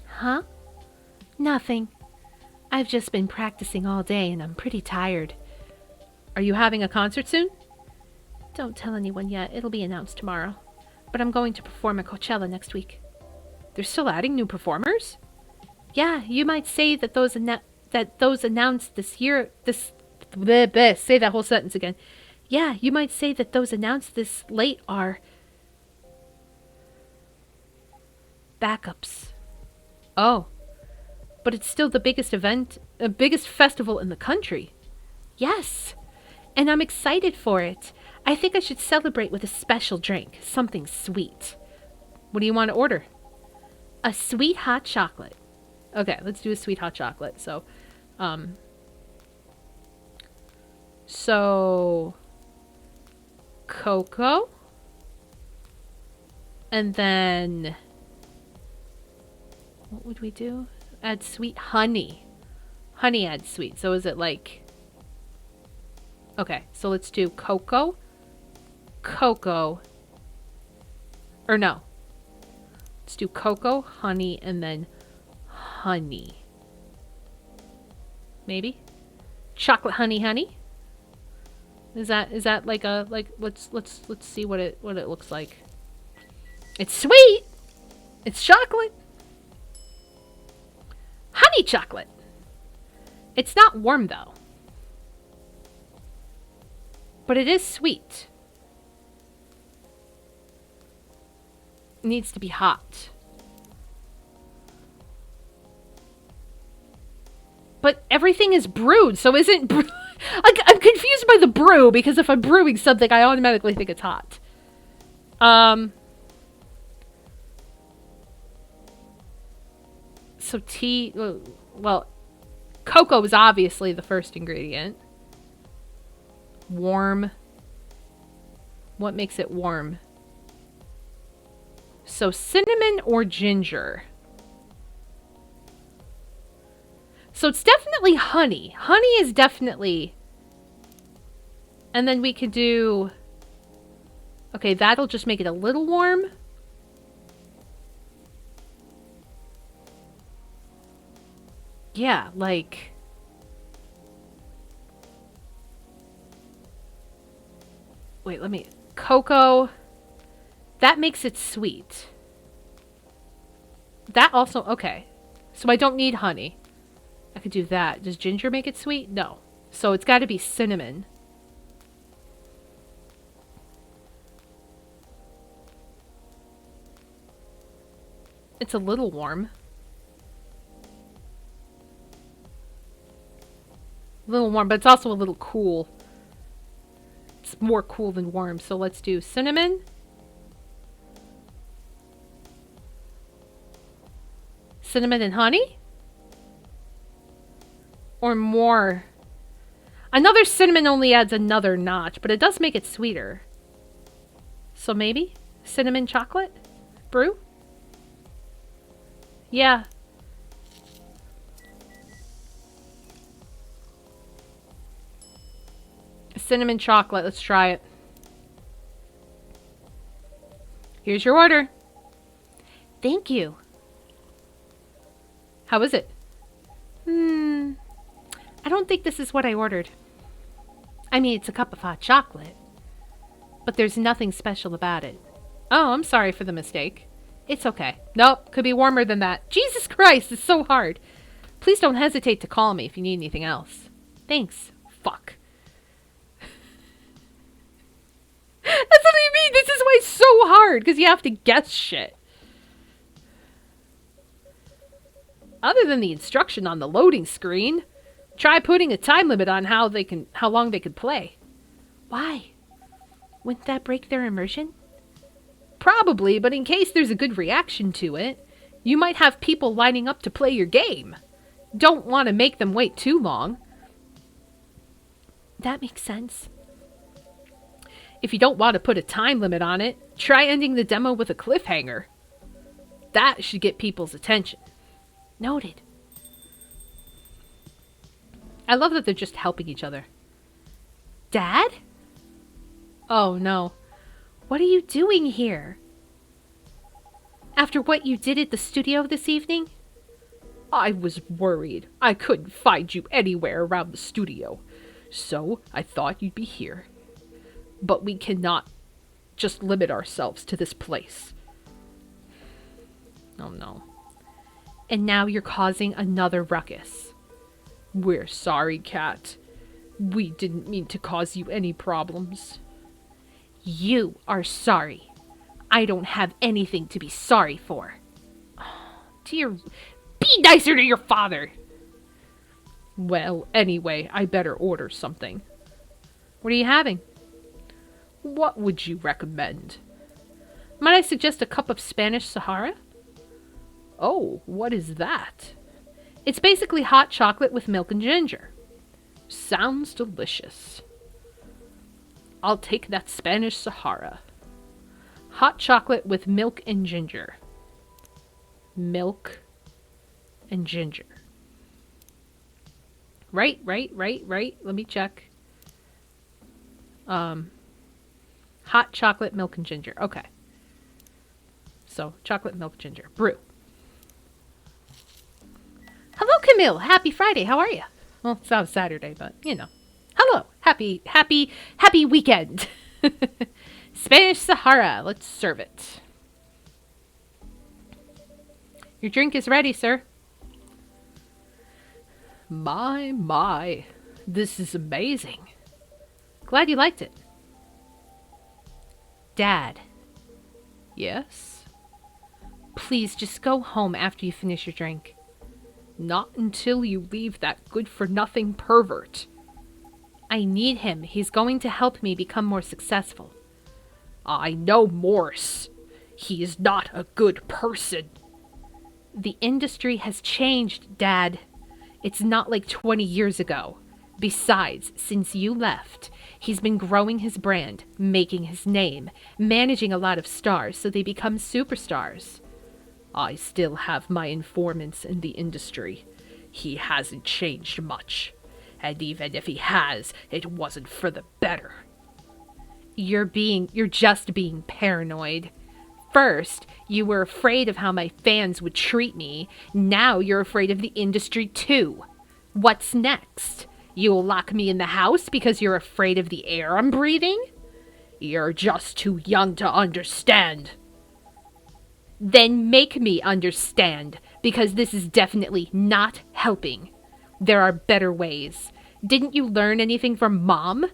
Huh? Nothing. I've just been practicing all day and I'm pretty tired. Are you having a concert soon? Don't tell anyone yet. It'll be announced tomorrow. But I'm going to perform at Coachella next week. They're still adding new performers? Yeah, you might say that those announced this year... Say that whole sentence again. Yeah, you might say that those announced this late are... backups. Oh. But it's still the biggest festival in the country. Yes. And I'm excited for it. I think I should celebrate with a special drink. Something sweet. What do you want to order? A sweet hot chocolate. Okay, let's do a sweet hot chocolate. So, cocoa, and then What would we do? Add sweet honey. Honey adds sweet. So is it like... Okay, so let's do cocoa. Cocoa. Or no. Let's do cocoa, honey, and then honey. Maybe? Chocolate honey honey? Is that like a let's see what it looks like. It's sweet. It's chocolate. Honey chocolate. It's not warm though. But it is sweet. It needs to be hot. But everything is brewed, so isn't like, I'm confused by the brew, because if I'm brewing something, I automatically think it's hot. So tea, well, cocoa is obviously the first ingredient. Warm. What makes it warm? So cinnamon or ginger? So it's definitely honey. Honey is definitely... And then we could do... Okay, that'll just make it a little warm. Yeah, like... Wait, let me... Cocoa. That makes it sweet. That also... Okay. So I don't need honey. I could do that. Does ginger make it sweet? No. So it's got to be cinnamon. It's a little warm. A little warm, but it's also a little cool. It's more cool than warm. So let's do cinnamon. Cinnamon and honey? Or more. Another cinnamon only adds another notch, but it does make it sweeter. So maybe cinnamon chocolate brew? Yeah. Cinnamon chocolate. Let's try it. Here's your order. Thank you. How is it? I don't think this is what I ordered. I mean, it's a cup of hot chocolate, but there's nothing special about it. Oh, I'm sorry for the mistake. It's okay. Nope, could be warmer than that. Jesus Christ, it's so hard. Please don't hesitate to call me if you need anything else. Thanks. Fuck. That's what I mean. This is why it's so hard, because you have to guess shit. Other than the instruction on the loading screen, try putting a time limit on how long they can play. Why? Wouldn't that break their immersion? Probably, but in case there's a good reaction to it, you might have people lining up to play your game. Don't want to make them wait too long. That makes sense. If you don't want to put a time limit on it, try ending the demo with a cliffhanger. That should get people's attention. Noted. I love that they're just helping each other. Dad? Oh no. What are you doing here? After what you did at the studio this evening? I was worried. I couldn't find you anywhere around the studio. So I thought you'd be here. But we cannot just limit ourselves to this place. Oh no. And now you're causing another ruckus. We're sorry, Cat. We didn't mean to cause you any problems. You are sorry. I don't have anything to be sorry for. Dear, be nicer to your father. Well, anyway, I better order something. What are you having? What would you recommend? Might I suggest a cup of Spanish Sahara? Oh, what is that? It's basically hot chocolate with milk and ginger. Sounds delicious. I'll take that Spanish Sahara. Hot chocolate with milk and ginger. Milk and ginger. Right. Let me check. Hot chocolate, milk, and ginger. Okay. So, chocolate, milk, ginger. Brew. Hello, Camille. Happy Friday. How are you? Well, it's not Saturday, but, you know. Hello. Happy weekend. Spanish Sahara. Let's serve it. Your drink is ready, sir. My. This is amazing. Glad you liked it. Dad. Yes? Please, just go home after you finish your drink. Not until you leave that good-for-nothing pervert. I need him. He's going to help me become more successful. I know Morse. He is not a good person. The industry has changed, Dad. It's not like 20 years ago. Besides, since you left, he's been growing his brand, making his name, managing a lot of stars so they become superstars. I still have my informants in the industry. He hasn't changed much. And even if he has, it wasn't for the better. You're just being paranoid. First, you were afraid of how my fans would treat me. Now you're afraid of the industry too. What's next? You'll lock me in the house because you're afraid of the air I'm breathing? You're just too young to understand. Then make me understand, because this is definitely not helping. There are better ways. Didn't you learn anything from Mom?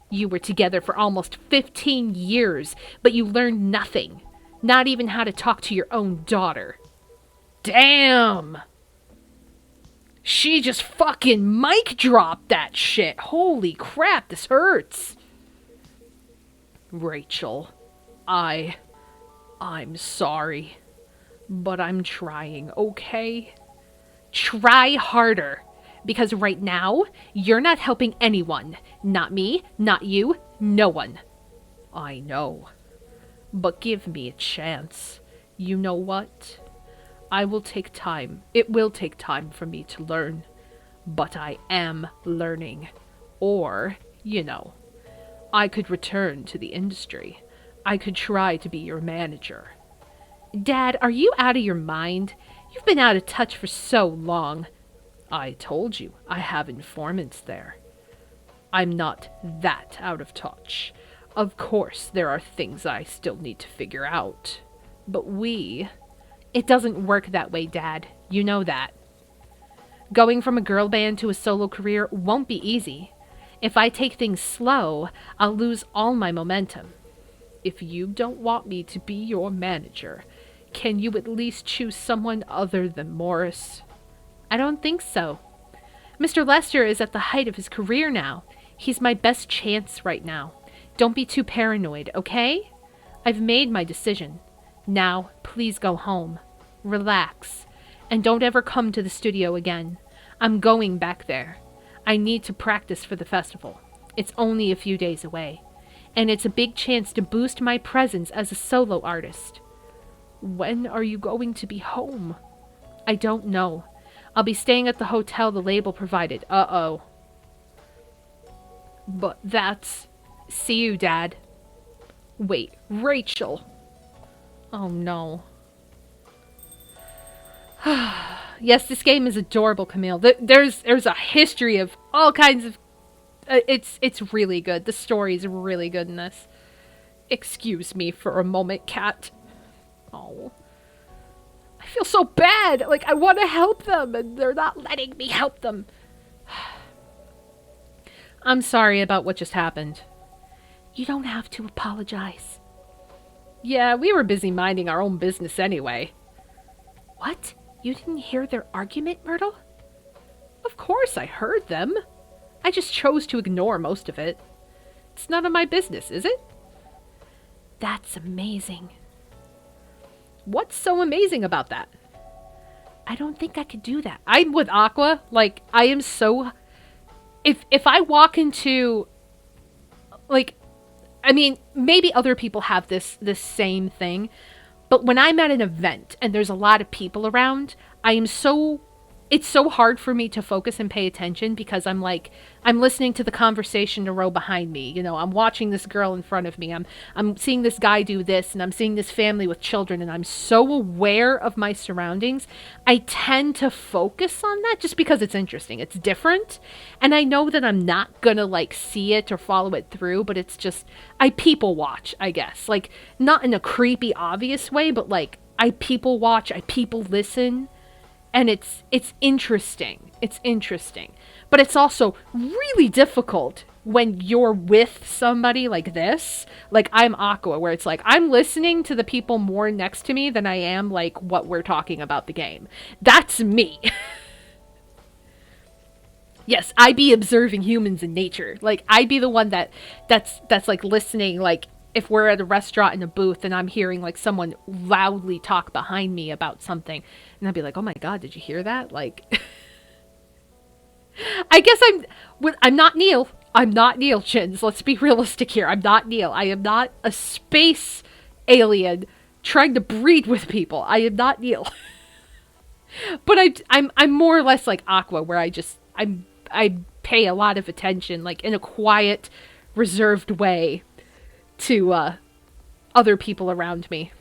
You were together for almost 15 years, but you learned nothing. Not even how to talk to your own daughter. Damn! She just fucking mic dropped that shit. Holy crap, this hurts. Rachel, I'm sorry, but I'm trying, okay? Try harder, because right now, you're not helping anyone. Not me, not you, no one. I know, but give me a chance. You know what? I will take time. It will take time for me to learn, but I am learning. Or, you know, I could return to the industry. I could try to be your manager. Dad, are you out of your mind? You've been out of touch for so long. I told you, I have informants there. I'm not that out of touch. Of course, there are things I still need to figure out. But It doesn't work that way, Dad. You know that. Going from a girl band to a solo career won't be easy. If I take things slow, I'll lose all my momentum. If you don't want me to be your manager, can you at least choose someone other than Morris? I don't think so. Mr. Lester is at the height of his career now. He's my best chance right now. Don't be too paranoid, okay? I've made my decision. Now, please go home. Relax. And don't ever come to the studio again. I'm going back there. I need to practice for the festival. It's only a few days away. And it's a big chance to boost my presence as a solo artist. When are you going to be home? I don't know. I'll be staying at the hotel the label provided. Uh-oh. But that's... See you, Dad. Wait, Rachel. Oh, no. Yes, this game is adorable, Camille. There's a history of all kinds of... It's really good. The story is really good in this. Excuse me for a moment, Kat. Oh. I feel so bad. Like, I want to help them, and they're not letting me help them. I'm sorry about what just happened. You don't have to apologize. Yeah, we were busy minding our own business anyway. What? You didn't hear their argument, Myrtle? Of course I heard them. I just chose to ignore most of it. It's none of my business, is it? That's amazing. What's so amazing about that? I don't think I could do that. I'm with Aqua. Like, I am so... If I walk into... Like, I mean, maybe other people have this same thing. But when I'm at an event and there's a lot of people around, I am so it's so hard for me to focus and pay attention because I'm like, I'm listening to the conversation in a row behind me. You know, I'm watching this girl in front of me. I'm seeing this guy do this, and I'm seeing this family with children, and I'm so aware of my surroundings. I tend to focus on that just because it's interesting. It's different. And I know that I'm not gonna like see it or follow it through, but it's just, I people watch, I guess. Like, not in a creepy, obvious way, but like, I people watch, I people listen. And it's interesting. It's interesting. But it's also really difficult when you're with somebody like this. Like I'm Aqua, where it's like I'm listening to the people more next to me than I am like what we're talking about the game. That's me. Yes, I be observing humans in nature. Like I be the one that's like listening, like if we're at a restaurant in a booth and I'm hearing like someone loudly talk behind me about something, and I'd be like, "Oh my god, did you hear that?" Like I guess I'm not Neil. I'm not Neil, Chins. Let's be realistic here. I'm not Neil. I am not a space alien trying to breed with people. I am not Neil. But I'm more or less like Aqua, where I pay a lot of attention, like in a quiet, reserved way, to other people around me.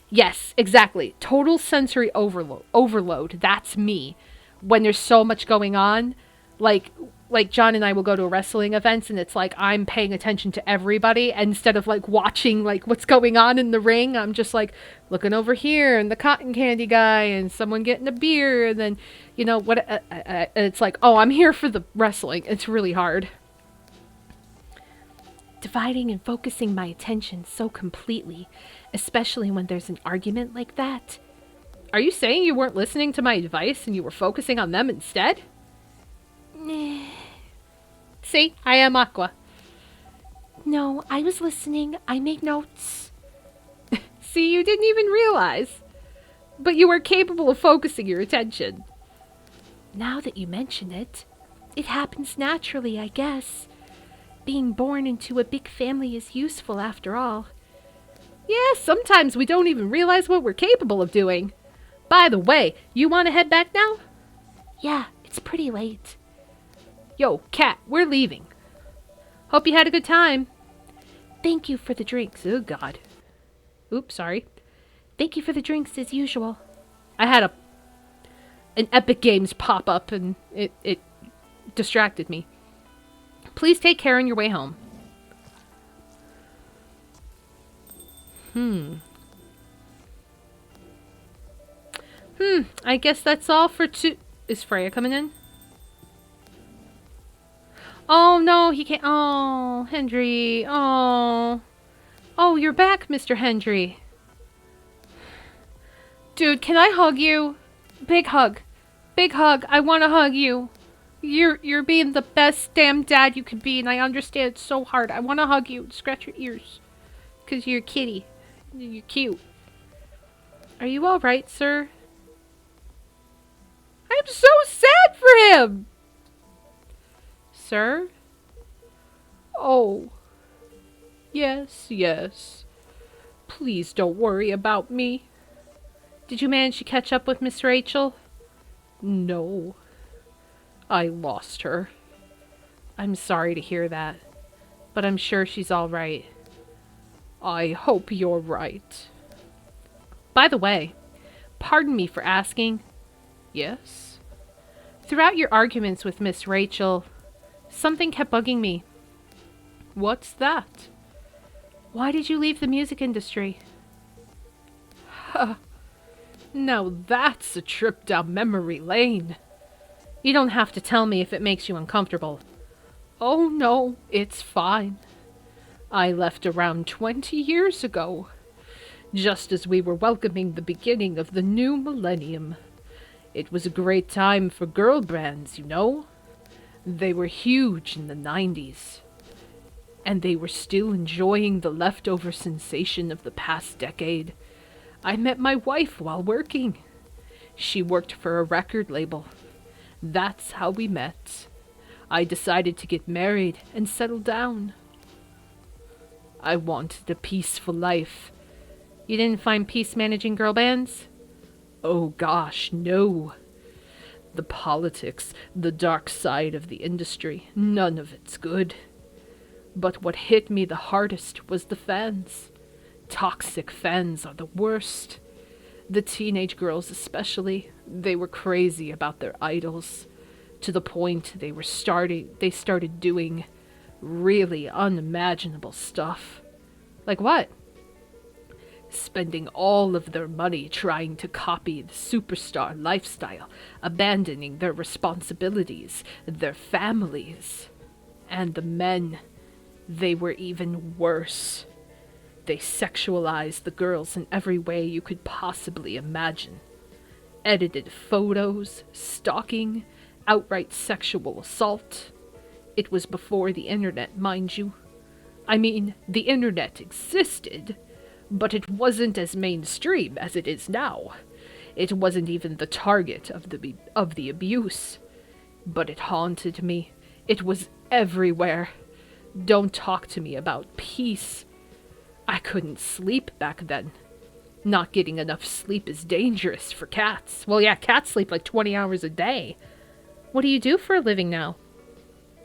Yes, exactly. Total sensory overload. That's me. When there's so much going on, like John and I will go to wrestling events, and it's like I'm paying attention to everybody, and instead of like watching like what's going on in the ring, I'm just like looking over here and the cotton candy guy and someone getting a beer, and then you know what? It's like, oh, I'm here for the wrestling. It's really hard. Dividing and focusing my attention so completely, especially when there's an argument like that. Are you saying you weren't listening to my advice and you were focusing on them instead? See, I am Aqua. No, I was listening. I made notes. See, you didn't even realize. But you were capable of focusing your attention. Now that you mention it, it happens naturally, I guess. Being born into a big family is useful after all. Yeah, sometimes we don't even realize what we're capable of doing. By the way, you want to head back now? Yeah, it's pretty late. Yo, Cat, we're leaving. Hope you had a good time. Thank you for the drinks. Oh, God. Oops, sorry. Thank you for the drinks as usual. I had an Epic Games pop up and it distracted me. Please take care on your way home. I guess that's all for two. Is Freya coming in? Oh, no, he can't. Oh, Hendry. Oh. Oh, you're back, Mr. Hendry. Dude, can I hug you? Big hug. Big hug. I want to hug you. You're being the best damn dad you could be, and I understand it's so hard. I want to hug you and scratch your ears. Because you're a kitty. You're cute. Are you alright, sir? I'm so sad for him! Sir? Oh. Yes, yes. Please don't worry about me. Did you manage to catch up with Miss Rachel? No. I lost her. I'm sorry to hear that, but I'm sure she's all right. I hope you're right. By the way, pardon me for asking. Yes? Throughout your arguments with Miss Rachel, something kept bugging me. What's that? Why did you leave the music industry? Now that's a trip down memory lane. You don't have to tell me if it makes you uncomfortable. Oh no, it's fine. I left around 20 years ago, just as we were welcoming the beginning of the new millennium. It was a great time for girl bands, you know. They were huge in the 90s. And they were still enjoying the leftover sensation of the past decade. I met my wife while working. She worked for a record label. That's how we met. I decided to get married and settle down. I wanted a peaceful life. You didn't find peace managing girl bands? Oh gosh, no. The politics, the dark side of the industry, none of it's good. But what hit me the hardest was the fans. Toxic fans are the worst. The teenage girls especially, they were crazy about their idols, to the point they started doing really unimaginable stuff. Like what? Spending all of their money trying to copy the superstar lifestyle, abandoning their responsibilities, their families. And the men, they were even worse. They sexualized the girls in every way you could possibly imagine. Edited photos, stalking, outright sexual assault. It was before the internet, mind you. I mean, the internet existed, but it wasn't as mainstream as it is now. It wasn't even the target of the abuse. But it haunted me. It was everywhere. Don't talk to me about peace. I couldn't sleep back then. Not getting enough sleep is dangerous for cats. Well, yeah, cats sleep like 20 hours a day. What do you do for a living now?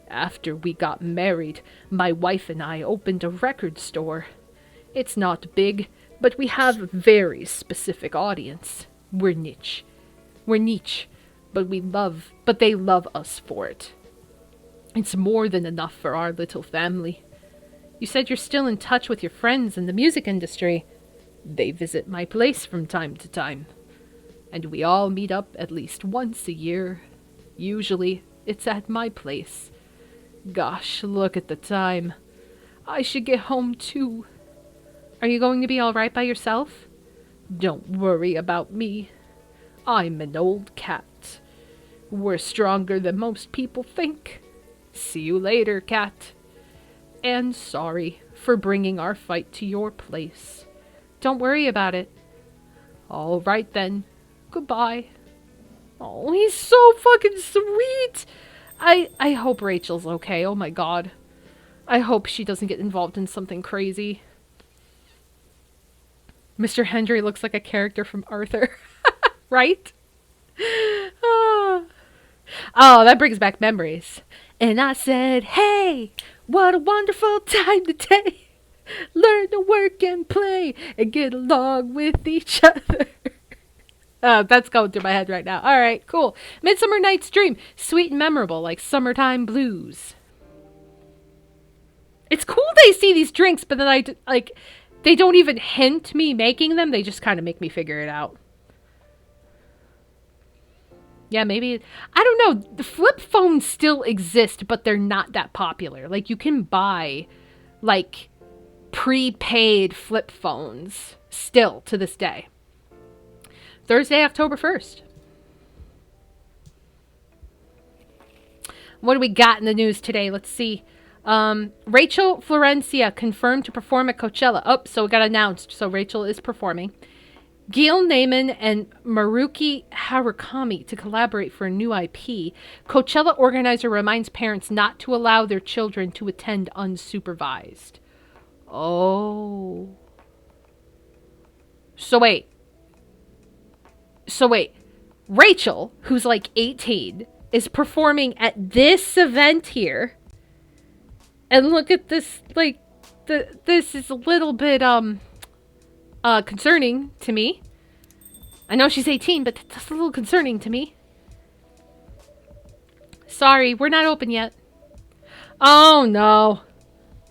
After we got married, my wife and I opened a record store. It's not big, but we have a very specific audience. We're niche, but they love us for it. It's more than enough for our little family. You said you're still in touch with your friends in the music industry. They visit my place from time to time, and we all meet up at least once a year. Usually, it's at my place. Gosh, look at the time. I should get home too. Are you going to be all right by yourself? Don't worry about me. I'm an old cat. We're stronger than most people think. See you later, cat. And sorry for bringing our fight to your place. Don't worry about it. All right then. Goodbye. Oh, he's so fucking sweet. I hope Rachel's okay. Oh my god. I hope she doesn't get involved in something crazy. Mr. Hendry looks like a character from Arthur. Right? Oh, that brings back memories. And I said, hey, what a wonderful time today. Learn to work and play and get along with each other. That's going through my head right now. All right, cool. Midsummer Night's Dream. Sweet and memorable, like summertime blues. It's cool they see these drinks, but then they don't even hint me making them. They just kind of make me figure it out. Yeah, maybe. I don't know. The flip phones still exist, but they're not that popular. Like, you can buy, like, prepaid flip phones still to this day. Thursday, October 1st. What do we got in the news today? Let's see. Rachel Florencia confirmed to perform at Coachella. Oh, so it got announced. So Rachel is performing. Gil Naiman and Maruki Harakami to collaborate for a new IP. Coachella organizer reminds parents not to allow their children to attend unsupervised. Oh. So wait. Rachel, who's like 18, is performing at this event here. And look at this, like, this is a little bit, concerning to me. I know she's 18, but that's a little concerning to me. Sorry, we're not open yet. Oh, no.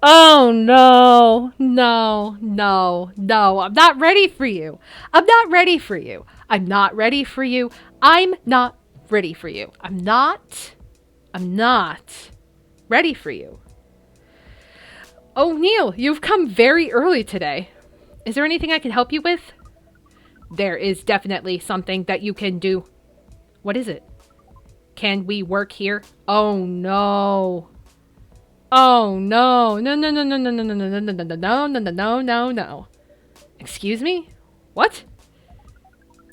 Oh, no. No, no, no. I'm not ready for you. I'm not ready for you. I'm not ready for you. I'm not ready for you. I'm not ready for you. Oh, Neil, you've come very early today. Is there anything I can help you with? There is definitely something that you can do. What is it? Can we work here? Oh, no. Oh, no. No, no, no, no, no, no, no, no, no, no, no, no, no, no, no, no. Excuse me? What?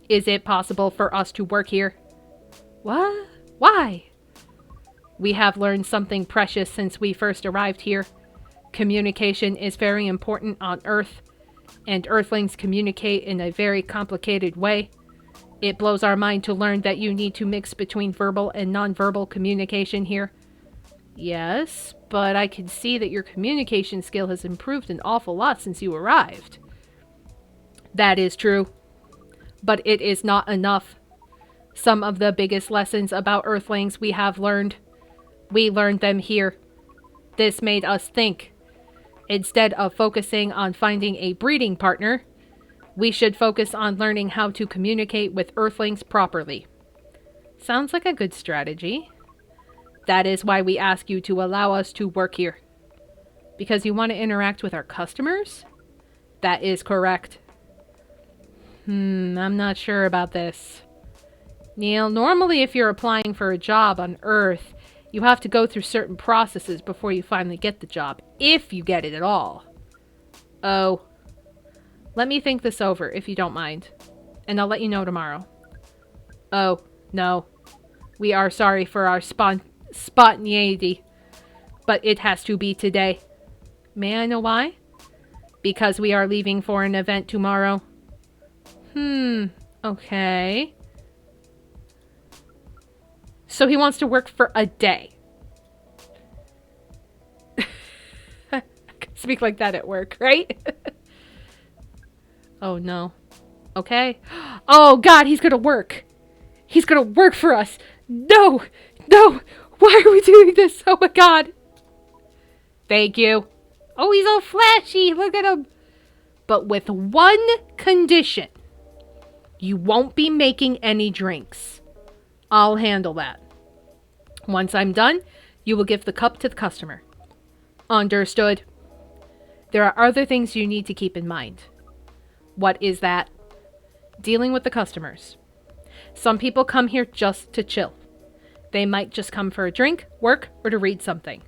Is it possible for us to work here? What? Why? We have learned something precious since we first arrived here. Communication is very important on Earth, and Earthlings communicate in a very complicated way. It blows our mind to learn that you need to mix between verbal and nonverbal communication here. Yes, but I can see that your communication skill has improved an awful lot since you arrived. That is true, but it is not enough. Some of the biggest lessons about Earthlings we learned them here. This made us think. Instead of focusing on finding a breeding partner, we should focus on learning how to communicate with Earthlings properly. Sounds like a good strategy. That is why we ask you to allow us to work here. Because you want to interact with our customers? That is correct. I'm not sure about this. Neil, normally if you're applying for a job on Earth, you have to go through certain processes before you finally get the job, if you get it at all. Oh. Let me think this over, if you don't mind. And I'll let you know tomorrow. Oh, no. We are sorry for our spontaneity, but it has to be today. May I know why? Because we are leaving for an event tomorrow. Okay. So he wants to work for a day. I can speak like that at work, right? Oh, no. Okay. Oh, God, he's gonna work. He's gonna work for us. No! No! Why are we doing this? Oh, my God. Thank you. Oh, he's all flashy. Look at him. But with one condition. You won't be making any drinks. I'll handle that. Once I'm done, you will give the cup to the customer. Understood. There are other things you need to keep in mind. What is that? Dealing with the customers. Some people come here just to chill. They might just come for a drink, work, or to read something.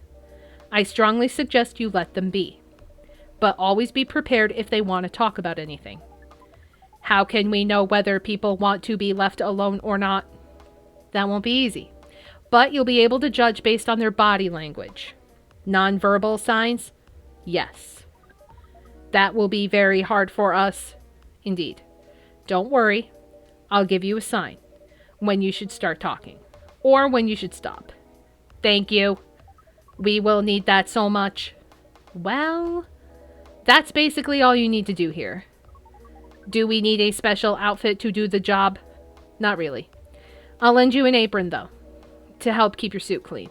I strongly suggest you let them be. But always be prepared if they want to talk about anything. How can we know whether people want to be left alone or not? That won't be easy. But you'll be able to judge based on their body language. Nonverbal signs? Yes. That will be very hard for us. Indeed. Don't worry. I'll give you a sign when you should start talking. Or when you should stop. Thank you. We will need that so much. Well, that's basically all you need to do here. Do we need a special outfit to do the job? Not really. I'll lend you an apron, though, to help keep your suit clean.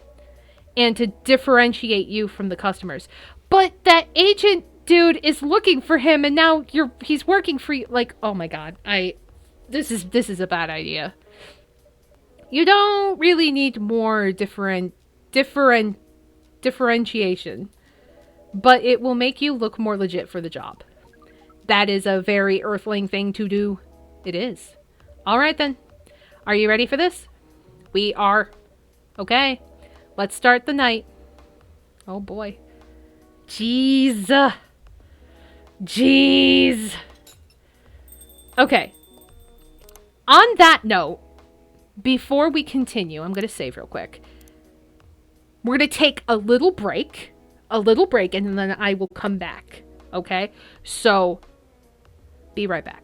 And to differentiate you from the customers. But that agent dude is looking for him, and now he's working for you. Like, oh my God. This is a bad idea. You don't really need more differentiation. But it will make you look more legit for the job. That is a very Earthling thing to do. It is. Alright then. Are you ready for this? We are. Okay. Let's start the night. Oh boy. Jeez. Jeez. Okay. On that note, before we continue, I'm going to save real quick. We're going to take a little break. And then I will come back. Okay? So, be right back.